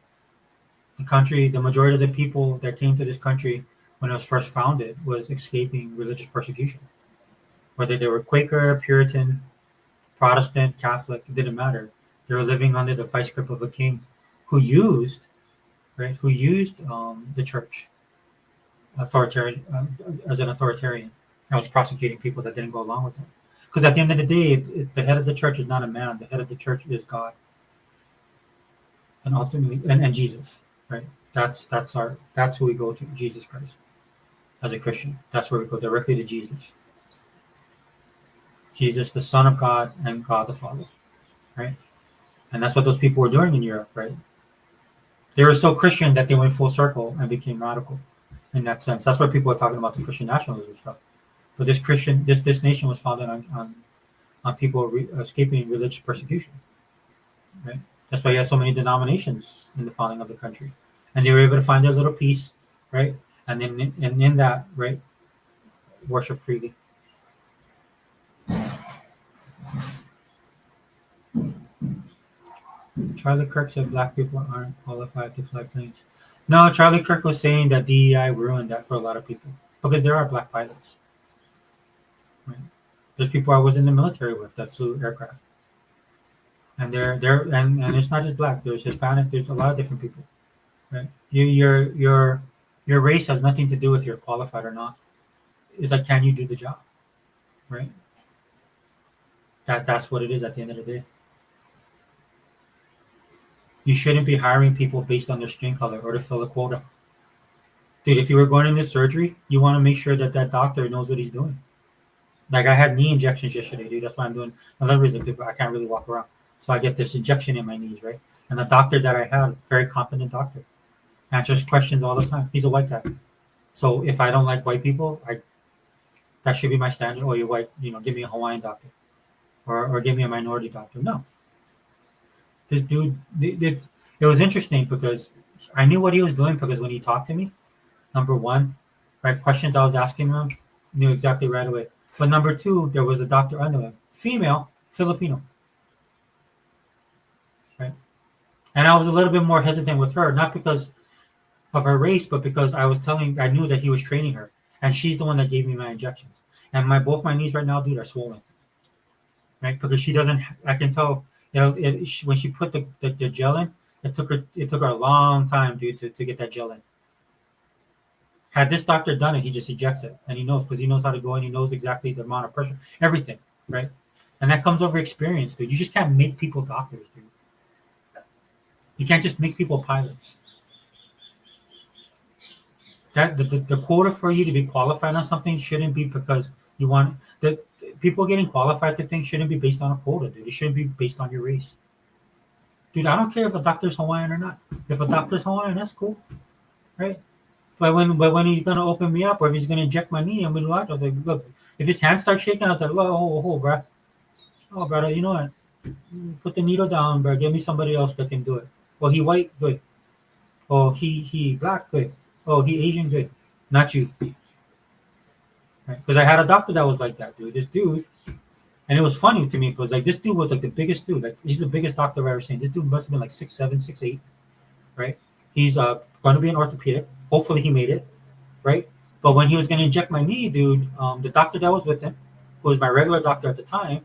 The majority of the people that came to this country when it was first founded was escaping religious persecution. Whether they were Quaker, Puritan, Protestant, Catholic, it didn't matter. They were living under the vice grip of a king who used the church as an authoritarian, and was prosecuting people that didn't go along with him. Because at the end of the day, the head of the church is not a man. The head of the church is God, and ultimately, and Jesus, right? That's who we go to, Jesus Christ. As a Christian, that's where we go directly to Jesus. Jesus, the Son of God, and God the Father, right? And that's what those people were doing in Europe, right? They were so Christian that they went full circle and became radical in that sense. That's why people are talking about the Christian nationalism stuff. But this nation was founded on people escaping religious persecution, right? That's why you have so many denominations in the founding of the country. And they were able to find their little peace, right? And then in that, right, worship freely. Charlie Kirk said black people aren't qualified to fly planes. No, Charlie Kirk was saying that DEI ruined that for a lot of people because there are black pilots. Right? There's people I was in the military with that flew aircraft, and and it's not just black. There's Hispanic. There's a lot of different people. Right? Your race has nothing to do with you're qualified or not. It's like, can you do the job? Right? That's what it is at the end of the day. You shouldn't be hiring people based on their skin color or to fill a quota. Dude, if you were going into surgery, you want to make sure that doctor knows what he's doing. Like, I had knee injections yesterday, dude. That's why I'm doing another reason I can't really walk around. So I get this injection in my knees, right? And the doctor that I had, very competent doctor, answers questions all the time. He's a white guy. So if I don't like white people, that should be my standard. Oh, you're white, give me a Hawaiian doctor. Or give me a minority doctor. No. This dude, it was interesting because I knew what he was doing because when he talked to me, number one, right, questions I was asking him, knew exactly right away. But number two, there was a doctor under him, female, Filipino. Right? And I was a little bit more hesitant with her, not because of her race, but because I knew that he was training her. And she's the one that gave me my injections. And both my knees right now, dude, are swollen. Right? Because I can tell, when she put the gel in, it took her a long time, dude, to get that gel in. Had this doctor done it, he just ejects it, and he knows because he knows how to go in. He knows exactly the amount of pressure, everything, right? And that comes over experience, dude. You just can't make people doctors, dude. You can't just make people pilots. That the quota for you to be qualified on something shouldn't be because you want the people getting qualified to things shouldn't be based on a quota, dude. It shouldn't be based on your race. Dude, I don't care if a doctor's Hawaiian or not. If a doctor's Hawaiian, that's cool, right? But when he's gonna open me up or if he's gonna inject my knee, I'm gonna watch. I was like, look, if his hand starts shaking, I was like, oh, bro, oh, brother, you know what? Put the needle down, bro. Give me somebody else that can do it. Oh, he white, good. Oh, he black, good. Oh, he Asian, good. Not you. Because I had a doctor that was like that, dude. This dude, and it was funny to me because like this dude was like the biggest dude. Like he's the biggest doctor I've ever seen. This dude must have been like 6'7", 6'8", right? He's going to be an orthopedic. Hopefully he made it, right? But when he was going to inject my knee, dude, the doctor that was with him, who was my regular doctor at the time,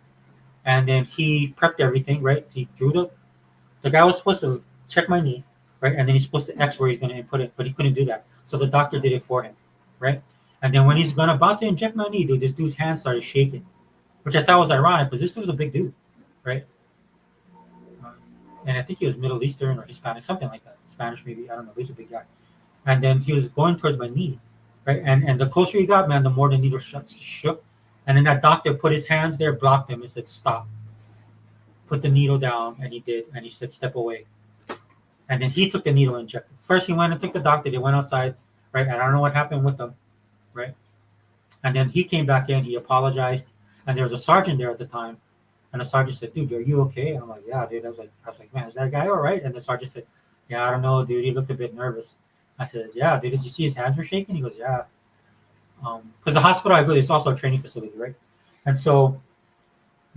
and then he prepped everything, right? He drew the guy was supposed to check my knee, right? And then he's supposed to X where he's going to input it, but he couldn't do that. So the doctor did it for him, right? And then when he's about to inject my knee, dude, this dude's hand started shaking, which I thought was ironic because this dude was a big dude, right? And I think he was Middle Eastern or Hispanic, something like that. Spanish maybe, I don't know. He's a big guy. And then he was going towards my knee, right? And the closer he got, man, the more the needle shook. And then that doctor put his hands there, blocked him, and said, "Stop." Put the needle down, and he did. And he said, "Step away." And then he took the needle and injected. First, he went and took the doctor. They went outside, right? And I don't know what happened with them, right? And then he came back in. He apologized, and there was a sergeant there at the time. And the sergeant said, "Dude, are you okay?" And I'm like, "Yeah, dude." I was like, "Man, is that guy all right?" And the sergeant said, "Yeah, I don't know, dude. He looked a bit nervous." I said, "Yeah, dude. Did you see his hands were shaking?" He goes, "Yeah." Because the hospital I go to is also a training facility, right? And so,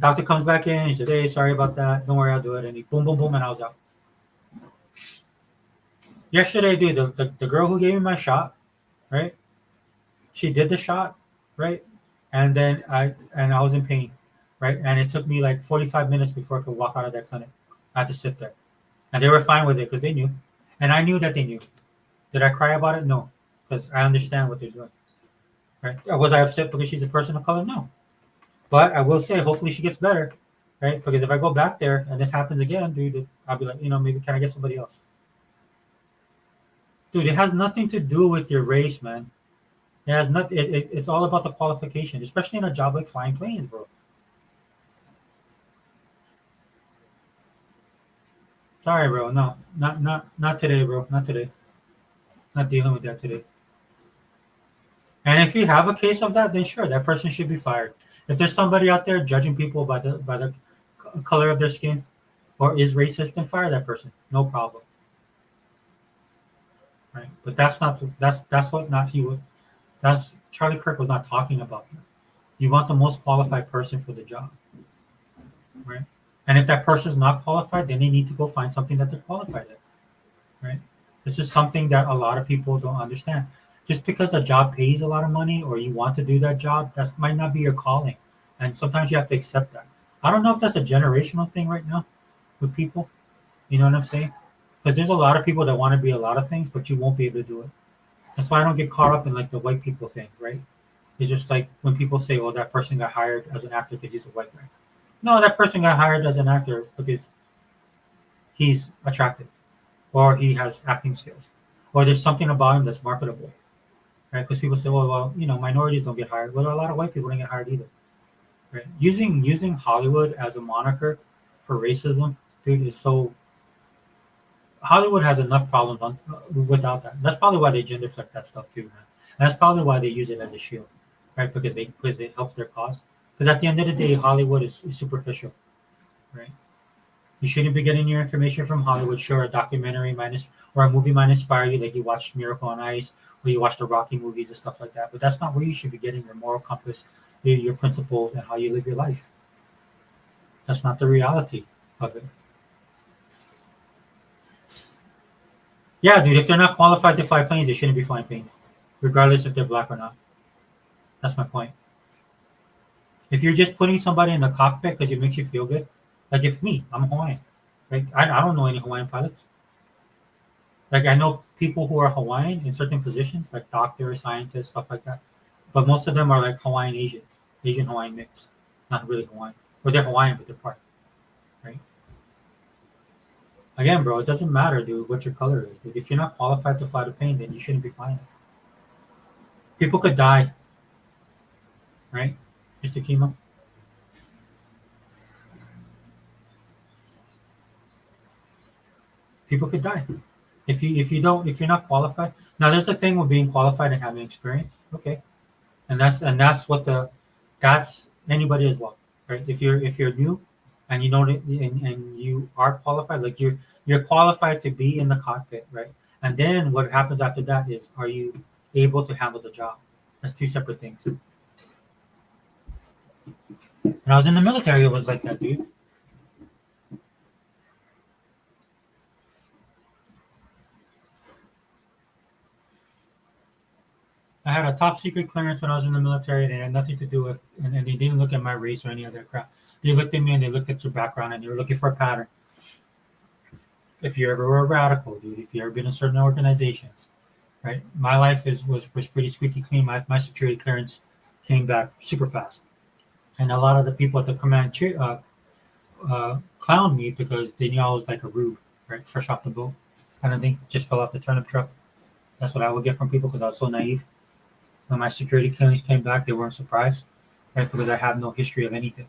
doctor comes back in. He says, "Hey, sorry about that. Don't worry, I'll do it." And he boom, boom, boom, and I was out. Yesterday, dude, the girl who gave me my shot, right? She did the shot, right? And then I was in pain, right? And it took me like 45 minutes before I could walk out of that clinic. I had to sit there. And they were fine with it because they knew. And I knew that they knew. Did I cry about it? No. Because I understand what they're doing. Right? Was I upset because she's a person of color? No. But I will say, hopefully she gets better. Right? Because if I go back there and this happens again, dude, I'll be like, maybe can I get somebody else? Dude, it has nothing to do with your race, man. It has not. It's all about the qualification, especially in a job like flying planes, bro. Sorry, bro. No, not today, bro. Not today. Not dealing with that today. And if you have a case of that, then sure, that person should be fired. If there's somebody out there judging people by the color of their skin or is racist, then fire that person. No problem. Right? But that's what not he would. That's Charlie Kirk was not talking about that. You want the most qualified person for the job, right? And if that person is not qualified, then they need to go find something that they're qualified at, right? This is something that a lot of people don't understand. Just because a job pays a lot of money or you want to do that job, that might not be your calling. And sometimes you have to accept that. I don't know if that's a generational thing right now with people. You know what I'm saying? Because there's a lot of people that want to be a lot of things, but you won't be able to do it. That's why I don't get caught up in like the white people thing, right? It's just like when people say, "Oh, that person got hired as an actor because he's a white guy." No, that person got hired as an actor because he's attractive, or he has acting skills, or there's something about him that's marketable, right? Because people say, "Well, minorities don't get hired." Well, a lot of white people don't get hired either, right? Using Hollywood as a moniker for racism, dude, is so. Hollywood has enough problems without that. That's probably why they gender flip that stuff too, man. And that's probably why they use it as a shield, right? Because it helps their cause. Because at the end of the day, Hollywood is superficial, right? You shouldn't be getting your information from Hollywood. Sure, a documentary or a movie might inspire you, like you watch Miracle on Ice, or you watch the Rocky movies and stuff like that. But that's not where you should be getting your moral compass, your principles, and how you live your life. That's not the reality of it. Yeah, dude, if they're not qualified to fly planes, they shouldn't be flying planes, regardless if they're black or not. That's my point. If you're just putting somebody in the cockpit because it makes you feel good, Like if me, I'm Hawaiian. Like I don't know any Hawaiian pilots. Like I know people who are Hawaiian in certain positions, like doctors, scientists, stuff like that. But most of them are like Hawaiian Asian, Asian Hawaiian mix, not really Hawaiian. Or they're Hawaiian, but they're part, right? Again, bro, it doesn't matter, dude, what your color is. Dude. If you're not qualified to fly the plane, then you shouldn't be flying it. People could die, right, Mr. Kimo? People could die if you're not qualified. Now, there's a thing with being qualified and having experience, okay, and that's what that's anybody as well, right? If you're new and you know that and you are qualified, like you're qualified to be in the cockpit, right? And then what happens after that is, are you able to handle the job? That's two separate things. When I was in the military, it was like that, dude. I had a top secret clearance when I was in the military. They had nothing to do with, and they didn't look at my race or any other crap. They looked at me and they looked at your background and they were looking for a pattern. If you ever were a radical, dude, if you ever been in certain organizations, right? My life was pretty squeaky clean. My security clearance came back super fast, and a lot of the people at the command clowned me because they knew I was like a rube, right? Fresh off the boat, kind of thing. Just fell off the turnip truck. That's what I would get from people because I was so naive. When my security clearance came back, they weren't surprised, right? Because I have no history of anything,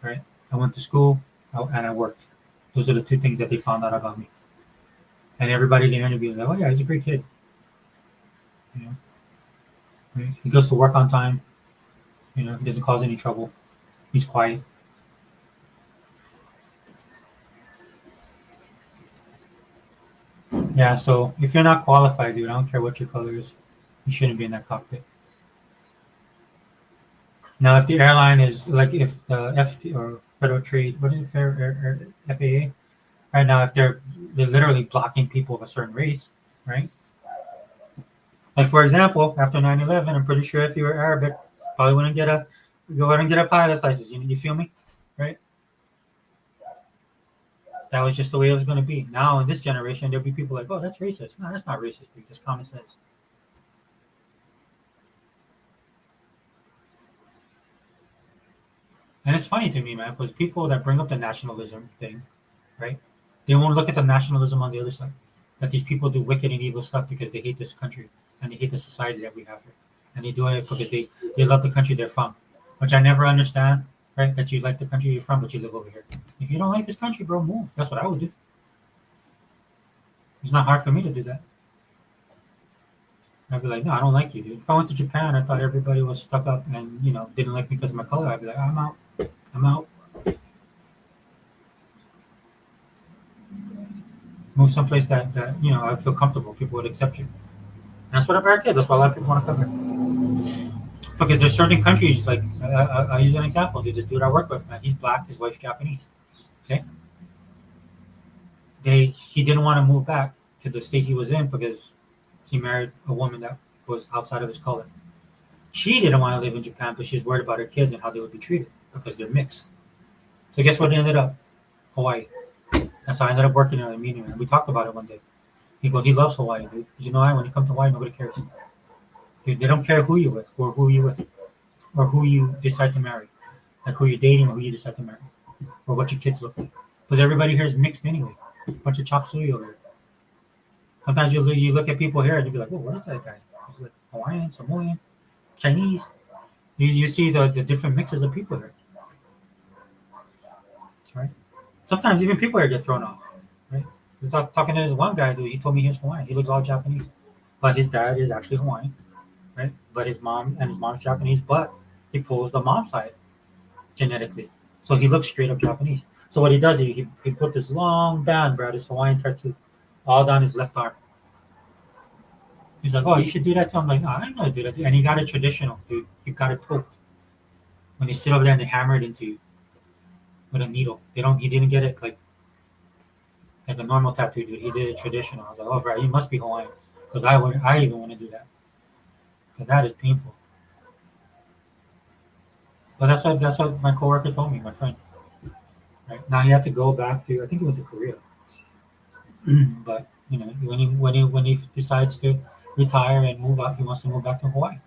right? I went to school and I worked. Those are the two things that they found out about me. And everybody they interviewed was like, "Oh yeah, he's a great kid. You know, right? He goes to work on time. You know, he doesn't cause any trouble. He's quiet." Yeah. So if you're not qualified, dude, I don't care what your color is, you shouldn't be in that cockpit. Now, if the airline is like, if the FT or Federal Trade, what is it, FAA, right now, if they're literally blocking people of a certain race, right? Like for example, after 9/11, I'm pretty sure if you were Arabic, probably wouldn't go ahead and get a pilot's license. You feel me, right? That was just the way it was going to be. Now in this generation, there'll be people like, "Oh, that's racist." No, that's not racist, dude. That's common sense. And it's funny to me, man, because people that bring up the nationalism thing, right? They won't look at the nationalism on the other side. That these people do wicked and evil stuff because they hate this country and they hate the society that we have here. And they do it because they love the country they're from. Which I never understand, right? That you like the country you're from, but you live over here. If you don't like this country, bro, move. That's what I would do. It's not hard for me to do that. I'd be like, "No, I don't like you, dude." If I went to Japan, I thought everybody was stuck up and, didn't like me because of my color. I'd be like, "I'm out. I'm out." Move someplace that I feel comfortable. People would accept you. And that's what America is. That's why a lot of people want to come here. Because there's certain countries, like, I'll use an example. Dude, this dude I work with, man, he's black. His wife's Japanese. Okay? He didn't want to move back to the state he was in because he married a woman that was outside of his color. She didn't want to live in Japan, but she's worried about her kids and how they would be treated because they're mixed. So guess what? He ended up Hawaii. That's how I ended up working in a meeting. And we talked about it one day. He loves Hawaii, dude. You know why? When you come to Hawaii, nobody cares. Dude, they don't care who you're with or who you're with or who you decide to marry. Like who you're dating or who you decide to marry. Or what your kids look like. Because everybody here is mixed anyway. Bunch of chop suey over here. Sometimes you look at people here and you be like, "Oh, what is that guy?" He's like Hawaiian, Samoan, Chinese. You see the different mixes of people here. Right? Sometimes even people here get thrown off. Right? I was talking to this one guy, dude. He told me he was Hawaiian. He looks all Japanese. But his dad is actually Hawaiian. Right? But his mom's Japanese, but he pulls the mom's side genetically. So he looks straight up Japanese. So what he does, he put this long band, bro, this Hawaiian tattoo, all down his left arm. He's like, "Oh, you should do that too." I'm like, "No, I don't know how to do that." And he got it traditional, dude. He got it poked. When they sit over there and they hammer it into you with a needle. He didn't get it like a normal tattoo, dude. He did it traditional. I was like, "Oh, bro, you must be Hawaiian." Because I even want to do that. Because that is painful. But that's what my coworker told me, my friend. Right now, he had to go back to. I think he went to Korea, but when he decides to retire and move out, he wants to move back to Hawaii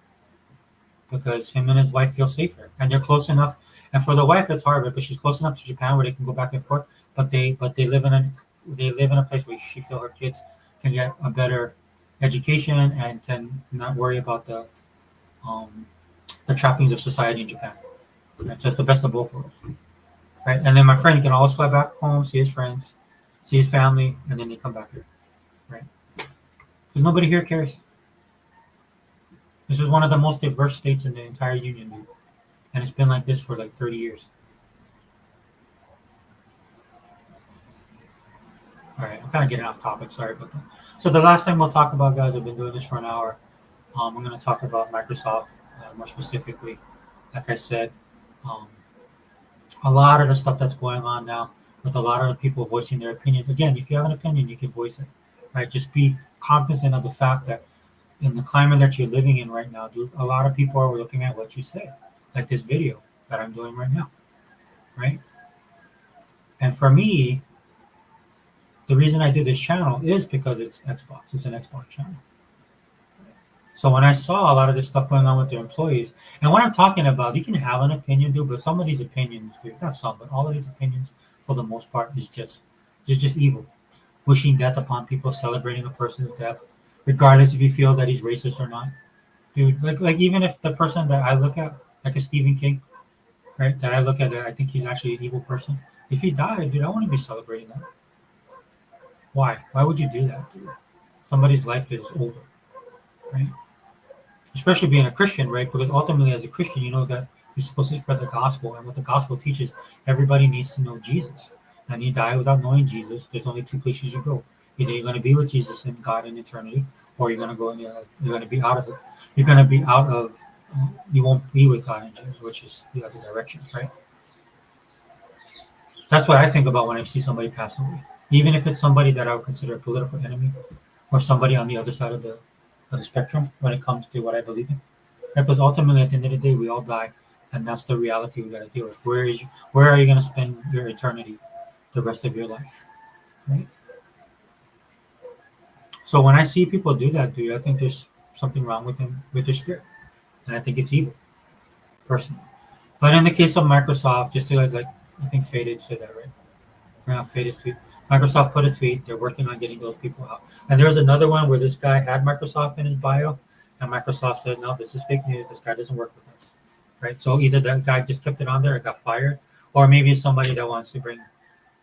because him and his wife feel safer and they're close enough. And for the wife, it's hard because she's close enough to Japan where they can go back and forth. But they live in a place where she feel her kids can get a better education and can not worry about um, the trappings of society in Japan. Right? So it's the best of both worlds. Right? And then my friend, he can always fly back home, see his friends, see his family, and then they come back here. Right? Because nobody here cares. This is one of the most diverse states in the entire union, dude. And it's been like this for like 30 years. All right, I'm kind of getting off topic. Sorry about that. So the last thing we'll talk about, guys, I've been doing this for an hour. I'm going to talk about Microsoft more specifically. Like I said, um, a lot of the stuff that's going on now with a lot of the people voicing their opinions. Again, if you have an opinion, you can voice it. Right? Just be cognizant of the fact that in the climate that you're living in right now, dude, a lot of people are looking at what you say, like this video that I'm doing right now, right? And for me, the reason I do this channel is because it's Xbox. It's an Xbox channel. So when I saw a lot of this stuff going on with their employees, and what I'm talking about, you can have an opinion, dude, but some of these opinions, dude, not some, but all of these opinions, for the most part, is just evil. Wishing death upon people, celebrating a person's death, regardless if you feel that he's racist or not, dude. Like even if the person that I look at, like a Stephen King, right, that I look at, that I think he's actually an evil person. If he died, dude, I want to be celebrating that. Why? Why would you do that, dude? Somebody's life is over, right? Especially being a Christian, right? Because ultimately, as a Christian, you know that you're supposed to spread the gospel, and what the gospel teaches, everybody needs to know Jesus. And you die without knowing Jesus, there's only two places you go. Either you're going to be with Jesus and God in eternity, or you're going to go. You're going to be out of it. You're going to be out of. You won't be with God in Jesus, which is the other direction, right? That's what I think about when I see somebody pass away. Even if it's somebody that I would consider a political enemy, or somebody on the other side of the spectrum when it comes to what I believe in. Right? Because ultimately, at the end of the day, we all die, and that's the reality we got to deal with. Where are you going to spend your eternity, the rest of your life, right? So when I see people do that, dude, I think there's something wrong with them, with their spirit, and I think it's evil, personally. But in the case of Microsoft, just to like I think Faded said that, right? Around Faded's tweet. Microsoft put a tweet. They're working on getting those people out. And there was another one where this guy had Microsoft in his bio, and Microsoft said, "No, this is fake news. This guy doesn't work with us." Right. So either that guy just kept it on there and got fired, or maybe it's somebody that wants to bring,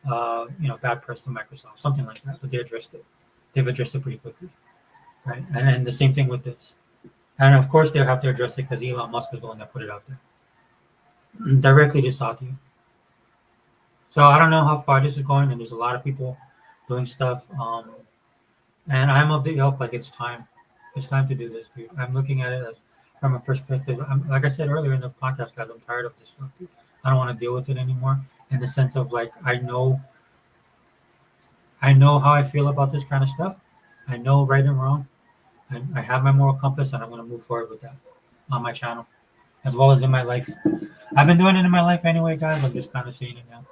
bad press to Microsoft, something like that. But they addressed it. They've addressed it pretty quickly, right? And then the same thing with this. And of course, they'll have to address it because Elon Musk is the one that put it out there directly to Satya. So I don't know how far this is going, and there's a lot of people doing stuff. And I'm of the ilk, like it's time. It's time to do this, dude. I'm looking at it as from a perspective. Like I said earlier in the podcast, guys, I'm tired of this stuff, dude. I don't want to deal with it anymore. In the sense of like I know how I feel about this kind of stuff. I know right and wrong. I have my moral compass, and I'm going to move forward with that on my channel, as well as in my life. I've been doing it in my life anyway, guys. I'm just kind of saying it now.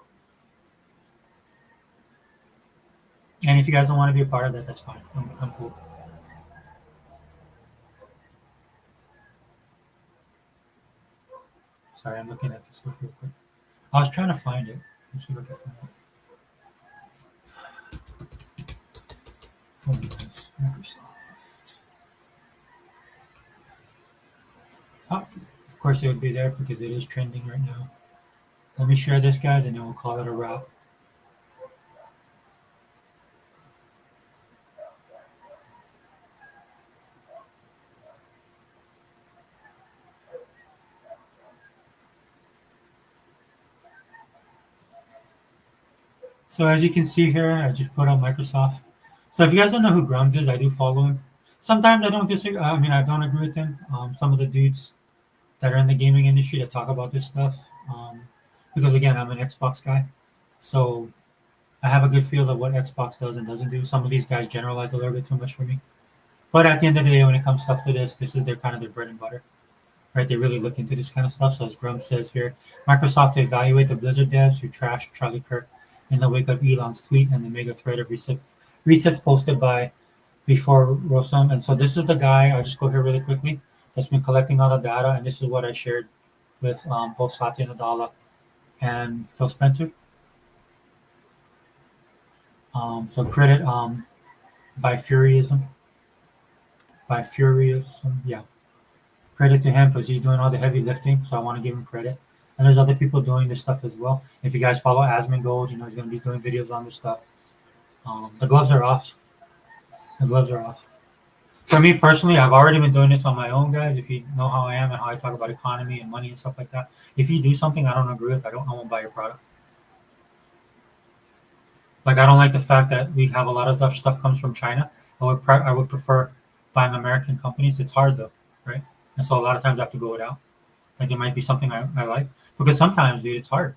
And if you guys don't want to be a part of that, that's fine. I'm cool. Sorry, I'm looking at this stuff real quick. I was trying to find it. Let's see if I can find it. Microsoft. Oh, of course it would be there because it is trending right now. Let me share this, guys, and then we'll call it a wrap. So as you can see here, I just put on Microsoft. So if you guys don't know who Grums is, I do follow him. Sometimes I don't disagree. I don't agree with him. Some of the dudes that are in the gaming industry that talk about this stuff. Because again, I'm an Xbox guy, so I have a good feel of what Xbox does and doesn't do. Some of these guys generalize a little bit too much for me. But at the end of the day, when it comes stuff to this is their kind of their bread and butter. right? They really look into this kind of stuff. So as Grum says here, Microsoft to evaluate the Blizzard devs who trashed Charlie Kirk in the wake of Elon's tweet and the mega thread of resets posted by before Rosam. And so this is the guy, I'll just go here really quickly, that's been collecting all the data. And this is what I shared with both Satya Nadella and Phil Spencer. So credit by Furiousm. Yeah. Credit to him because he's doing all the heavy lifting. So I want to give him credit. And there's other people doing this stuff as well. If you guys follow Asmongold, you know he's going to be doing videos on this stuff. The gloves are off. The gloves are off. For me personally, I've already been doing this on my own, guys. If you know how I am and how I talk about economy and money and stuff like that, if you do something I don't agree with, I won't buy your product. Like I don't like the fact that we have a lot of stuff comes from China. I would prefer buying American companies. It's hard though, right? And so a lot of times I have to go without. Like it might be something I like because sometimes, dude, it's hard,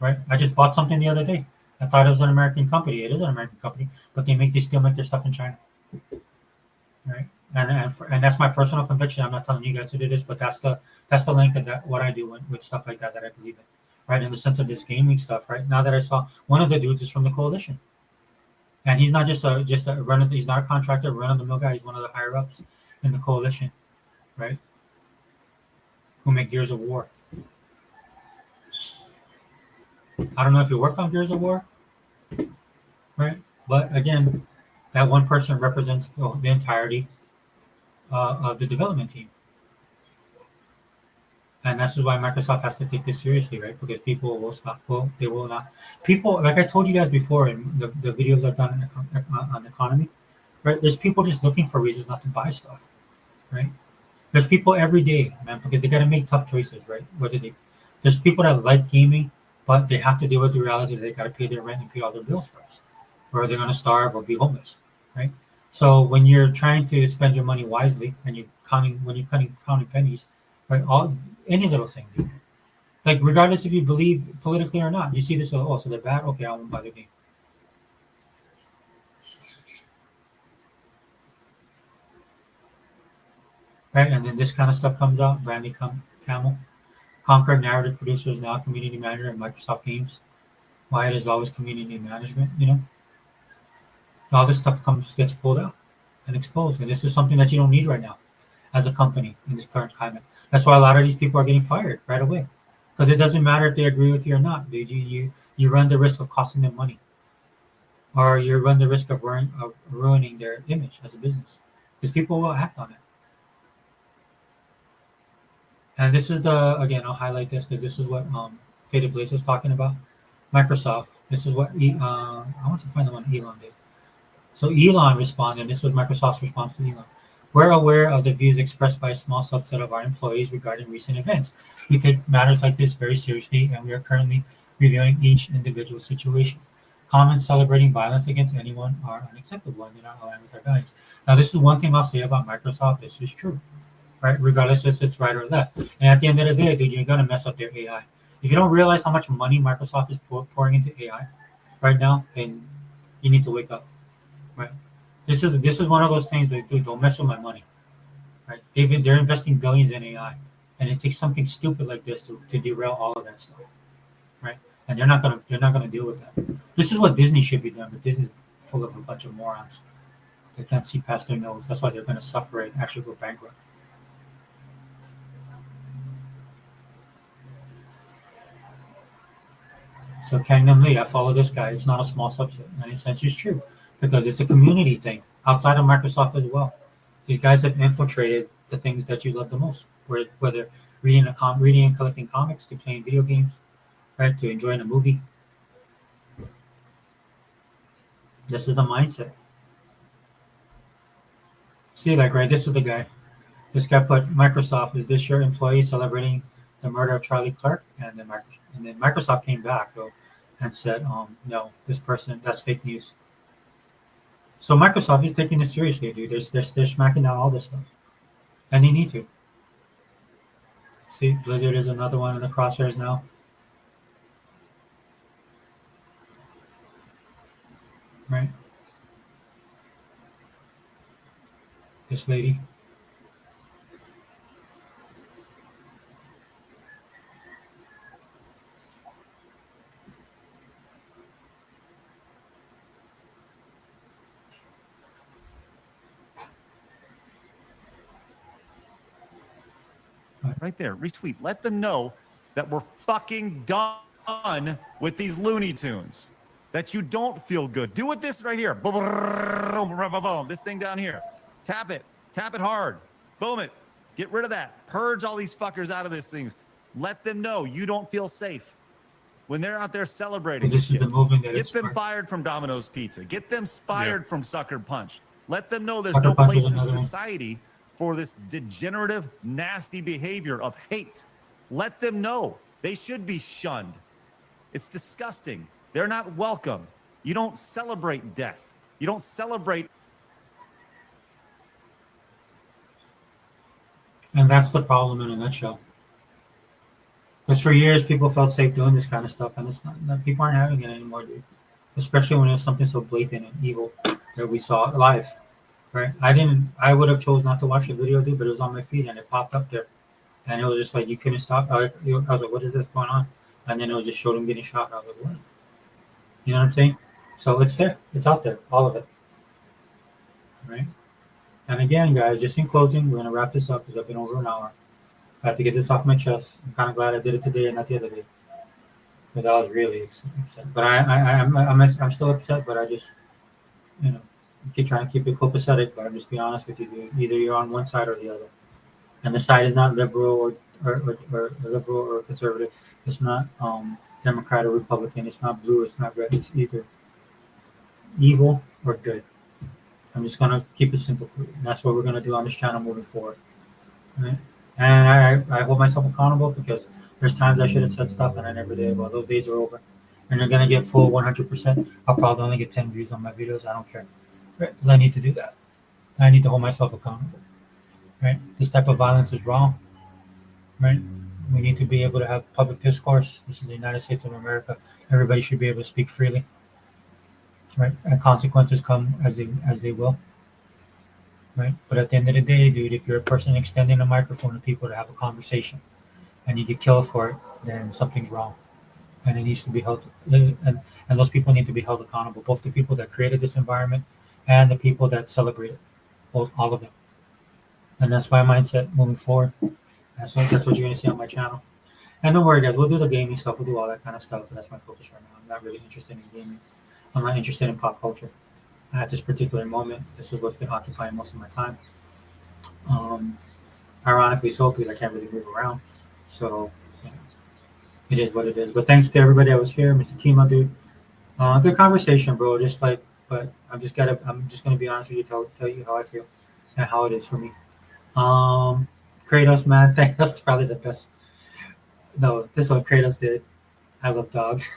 right? I just bought something the other day. I thought it was an American company. It is an American company, but they still make their stuff in China, right? And that's my personal conviction. I'm not telling you guys to do this, but that's the length of that what I do with stuff like that I believe in, right? In the sense of this gaming stuff, right? Now that I saw one of the dudes is from the coalition, and he's not just a he's not a contractor, run of the mill guy. He's one of the higher ups in the coalition, right? Who make Gears of War. I don't know if you worked on Gears of War, right? But again, that one person represents the entirety of the development team. And this is why Microsoft has to take this seriously, right? Because people will stop. Well, they will not. People, like I told you guys before in the videos I've done on economy, right? There's people just looking for reasons not to buy stuff, right? There's people every day, man, because they got to make tough choices, right? There's people that like gaming, but they have to deal with the reality that they got to pay their rent and pay all their bills first, or they're going to starve or be homeless, right? So when you're trying to spend your money wisely and you're counting pennies, right? Any little thing, dude. Like regardless if you believe politically or not, you see this. Oh, so they're bad. Okay, I won't buy the game. Right, and then this kind of stuff comes out. Brandy Camel, Concord narrative producer is now community manager at Microsoft Games. Wyatt is always community management. You know, all this stuff gets pulled out and exposed, and this is something that you don't need right now as a company in this current climate. That's why a lot of these people are getting fired right away, because it doesn't matter if they agree with you or not, dude. You run the risk of costing them money, or you run the risk of ruining their image as a business, because people will act on it. And this is again, I'll highlight this because this is what Faded Blaze was talking about. Microsoft. This is what I want to find the one Elon did. So Elon responded. This was Microsoft's response to Elon. We're aware of the views expressed by a small subset of our employees regarding recent events. We take matters like this very seriously, and we are currently reviewing each individual situation. Comments celebrating violence against anyone are unacceptable and do not align with our values. Now, this is one thing I'll say about Microsoft. This is true, right? Regardless if it's right or left. And at the end of the day, dude, you're going to mess up their AI. If you don't realize how much money Microsoft is pouring into AI right now, then you need to wake up, right? This is one of those things that, dude, don't mess with my money, right? They're investing billions in AI, and it takes something stupid like this to derail all of that stuff, right? And they're not gonna deal with that. This is what Disney should be doing, but Disney's full of a bunch of morons. They can't see past their nose. That's why they're gonna suffer and actually go bankrupt. So Kangdom Lee, I follow this guy. It's not a small subset, and in a sense, it's true because it's a community thing outside of Microsoft as well. These guys have infiltrated the things that you love the most, whether reading and collecting comics to playing video games, right, to enjoying a movie. This is the mindset. See, like, right, this is the guy. This guy put Microsoft, is this your employee celebrating the murder of Charlie Kirk? And then Microsoft came back though and said, no, this person, that's fake news. So Microsoft is taking this seriously, dude. They're smacking down all this stuff, and they need to. See, Blizzard is another one in the crosshairs now. Right? This lady.
right there. Retweet. Let them know that we're fucking done with these Looney Tunes. That you don't feel good. Do it this right here. Boom, boom, boom, boom. This thing down here. Tap it. Tap it hard. Boom it. Get rid of that. Purge all these fuckers out of these things. Let them know you don't feel safe when they're out there celebrating.
This is the movement that
Get them
sparked.
fired from Domino's Pizza. Get them fired from Sucker Punch. Let them know there's
Sucker
no
Punch
place
is
in
another one.
society for this degenerative, nasty behavior of hate. Let them know they should be shunned. It's disgusting. They're not welcome. You don't celebrate death. You don't celebrate.
And that's the problem in a nutshell. Because for years, people felt safe doing this kind of stuff, and it's not. People aren't having it anymore, dude. Especially when it's something so blatant and evil that we saw live, right? I would have chose not to watch the video, dude, but it was on my feed and it popped up there, and it was just like you couldn't stop. I was like, "What is this going on?" And then it was just showed him getting shot. And I was like, "What?" You know what I'm saying? So it's there. It's out there. All of it. Right? And again, guys, just in closing, we're going to wrap this up because I've been over an hour. I have to get this off my chest. I'm kind of glad I did it today and not the other day. Because I was really upset. But I'm still upset, but I just, keep trying to keep it copacetic, but I'm just being honest with you, dude. Either you're on one side or the other. And the side is not liberal or liberal or conservative. It's not Democrat or Republican. It's not blue. It's not red. It's either evil or good. I'm just going to keep it simple for you. And that's what we're going to do on this channel moving forward. Right? And I hold myself accountable because there's times I should have said stuff and I never did. Well, those days are over. And you're going to get full 100%. I'll probably only get 10 views on my videos. I don't care. Right? Because I need to do that. I need to hold myself accountable. Right? This type of violence is wrong. Right? We need to be able to have public discourse. This is the United States of America. Everybody should be able to speak freely. Right? And consequences come as they will. Right? But at the end of the day, dude, if you're a person extending a microphone to people to have a conversation and you get killed for it, then something's wrong. And it needs to be held, and those people need to be held accountable, both the people that created this environment and the people that celebrate it, both, all of them. And that's my mindset moving forward. That's what you're going to see on my channel. And don't worry, guys, we'll do the gaming stuff, we'll do all that kind of stuff, but that's my focus right now. I'm not really interested in gaming. I'm not interested in pop culture. At this particular moment, this is what's been occupying most of my time. Ironically so, because I can't really move around. So, it is what it is. But thanks to everybody that was here, Mr. Kima, dude. Good conversation, bro. But I'm just gonna be honest with you, tell you how I feel and how it is for me. Kratos, man, that's probably the best. No, this one Kratos did. I love dogs.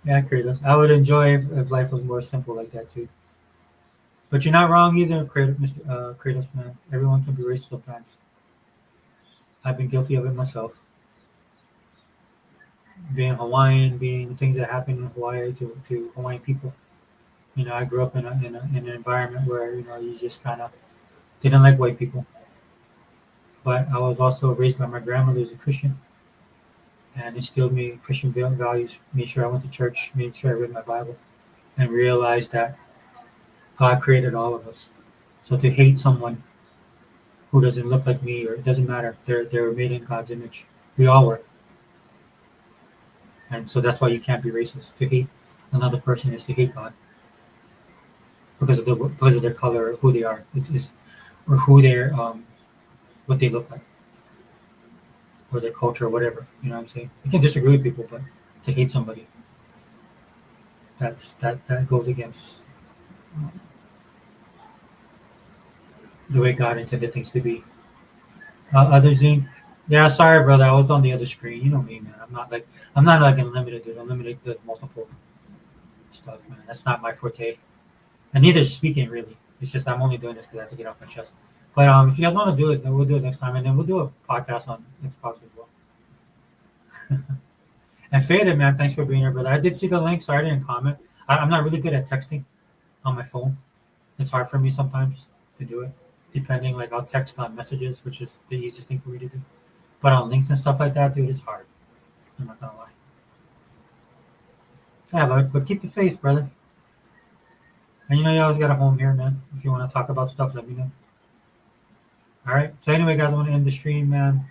Yeah, Kratos. I would enjoy if life was more simple like that too. But you're not wrong either, Mr. Kratos, man. Everyone can be racist sometimes. I've been guilty of it myself. Being Hawaiian, being things that happen in Hawaii to Hawaiian people. I grew up in an environment where you just kind of didn't like white people. But I was also raised by my grandmother who's a Christian, and instilled me Christian values. Made sure I went to church, made sure I read my Bible, and realized that God created all of us. So to hate someone who doesn't look like me, or it doesn't matter, they're made in God's image. We all were. And so that's why you can't be racist. To hate another person is to hate God because of their color or who they are. Or who they're what they look like, or their culture, or whatever. You know what I'm saying? You can disagree with people, but to hate somebody, that goes against the way God intended things to be. Other Zinc. Yeah, sorry, brother. I was on the other screen. You know me, man. I'm not like Unlimited, dude. Unlimited does multiple stuff, man. That's not my forte. And neither is speaking, really. It's just I'm only doing this because I have to get off my chest. But if you guys want to do it, then we'll do it next time, and then we'll do a podcast on Xbox as well. And Faded, man, thanks for being here, brother. I did see the link. Sorry I didn't comment. I'm not really good at texting on my phone. It's hard for me sometimes to do it. Depending, like I'll text on messages, which is the easiest thing for me to do. But on links and stuff like that, dude, it's hard. I'm not gonna lie. Yeah, but keep the faith, brother. And you always got a home here, man. If you want to talk about stuff, let me know. All right. So anyway, guys, I want to end the stream, man.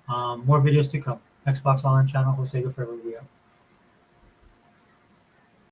More videos to come. Xbox Online channel, Jose Forever, we out.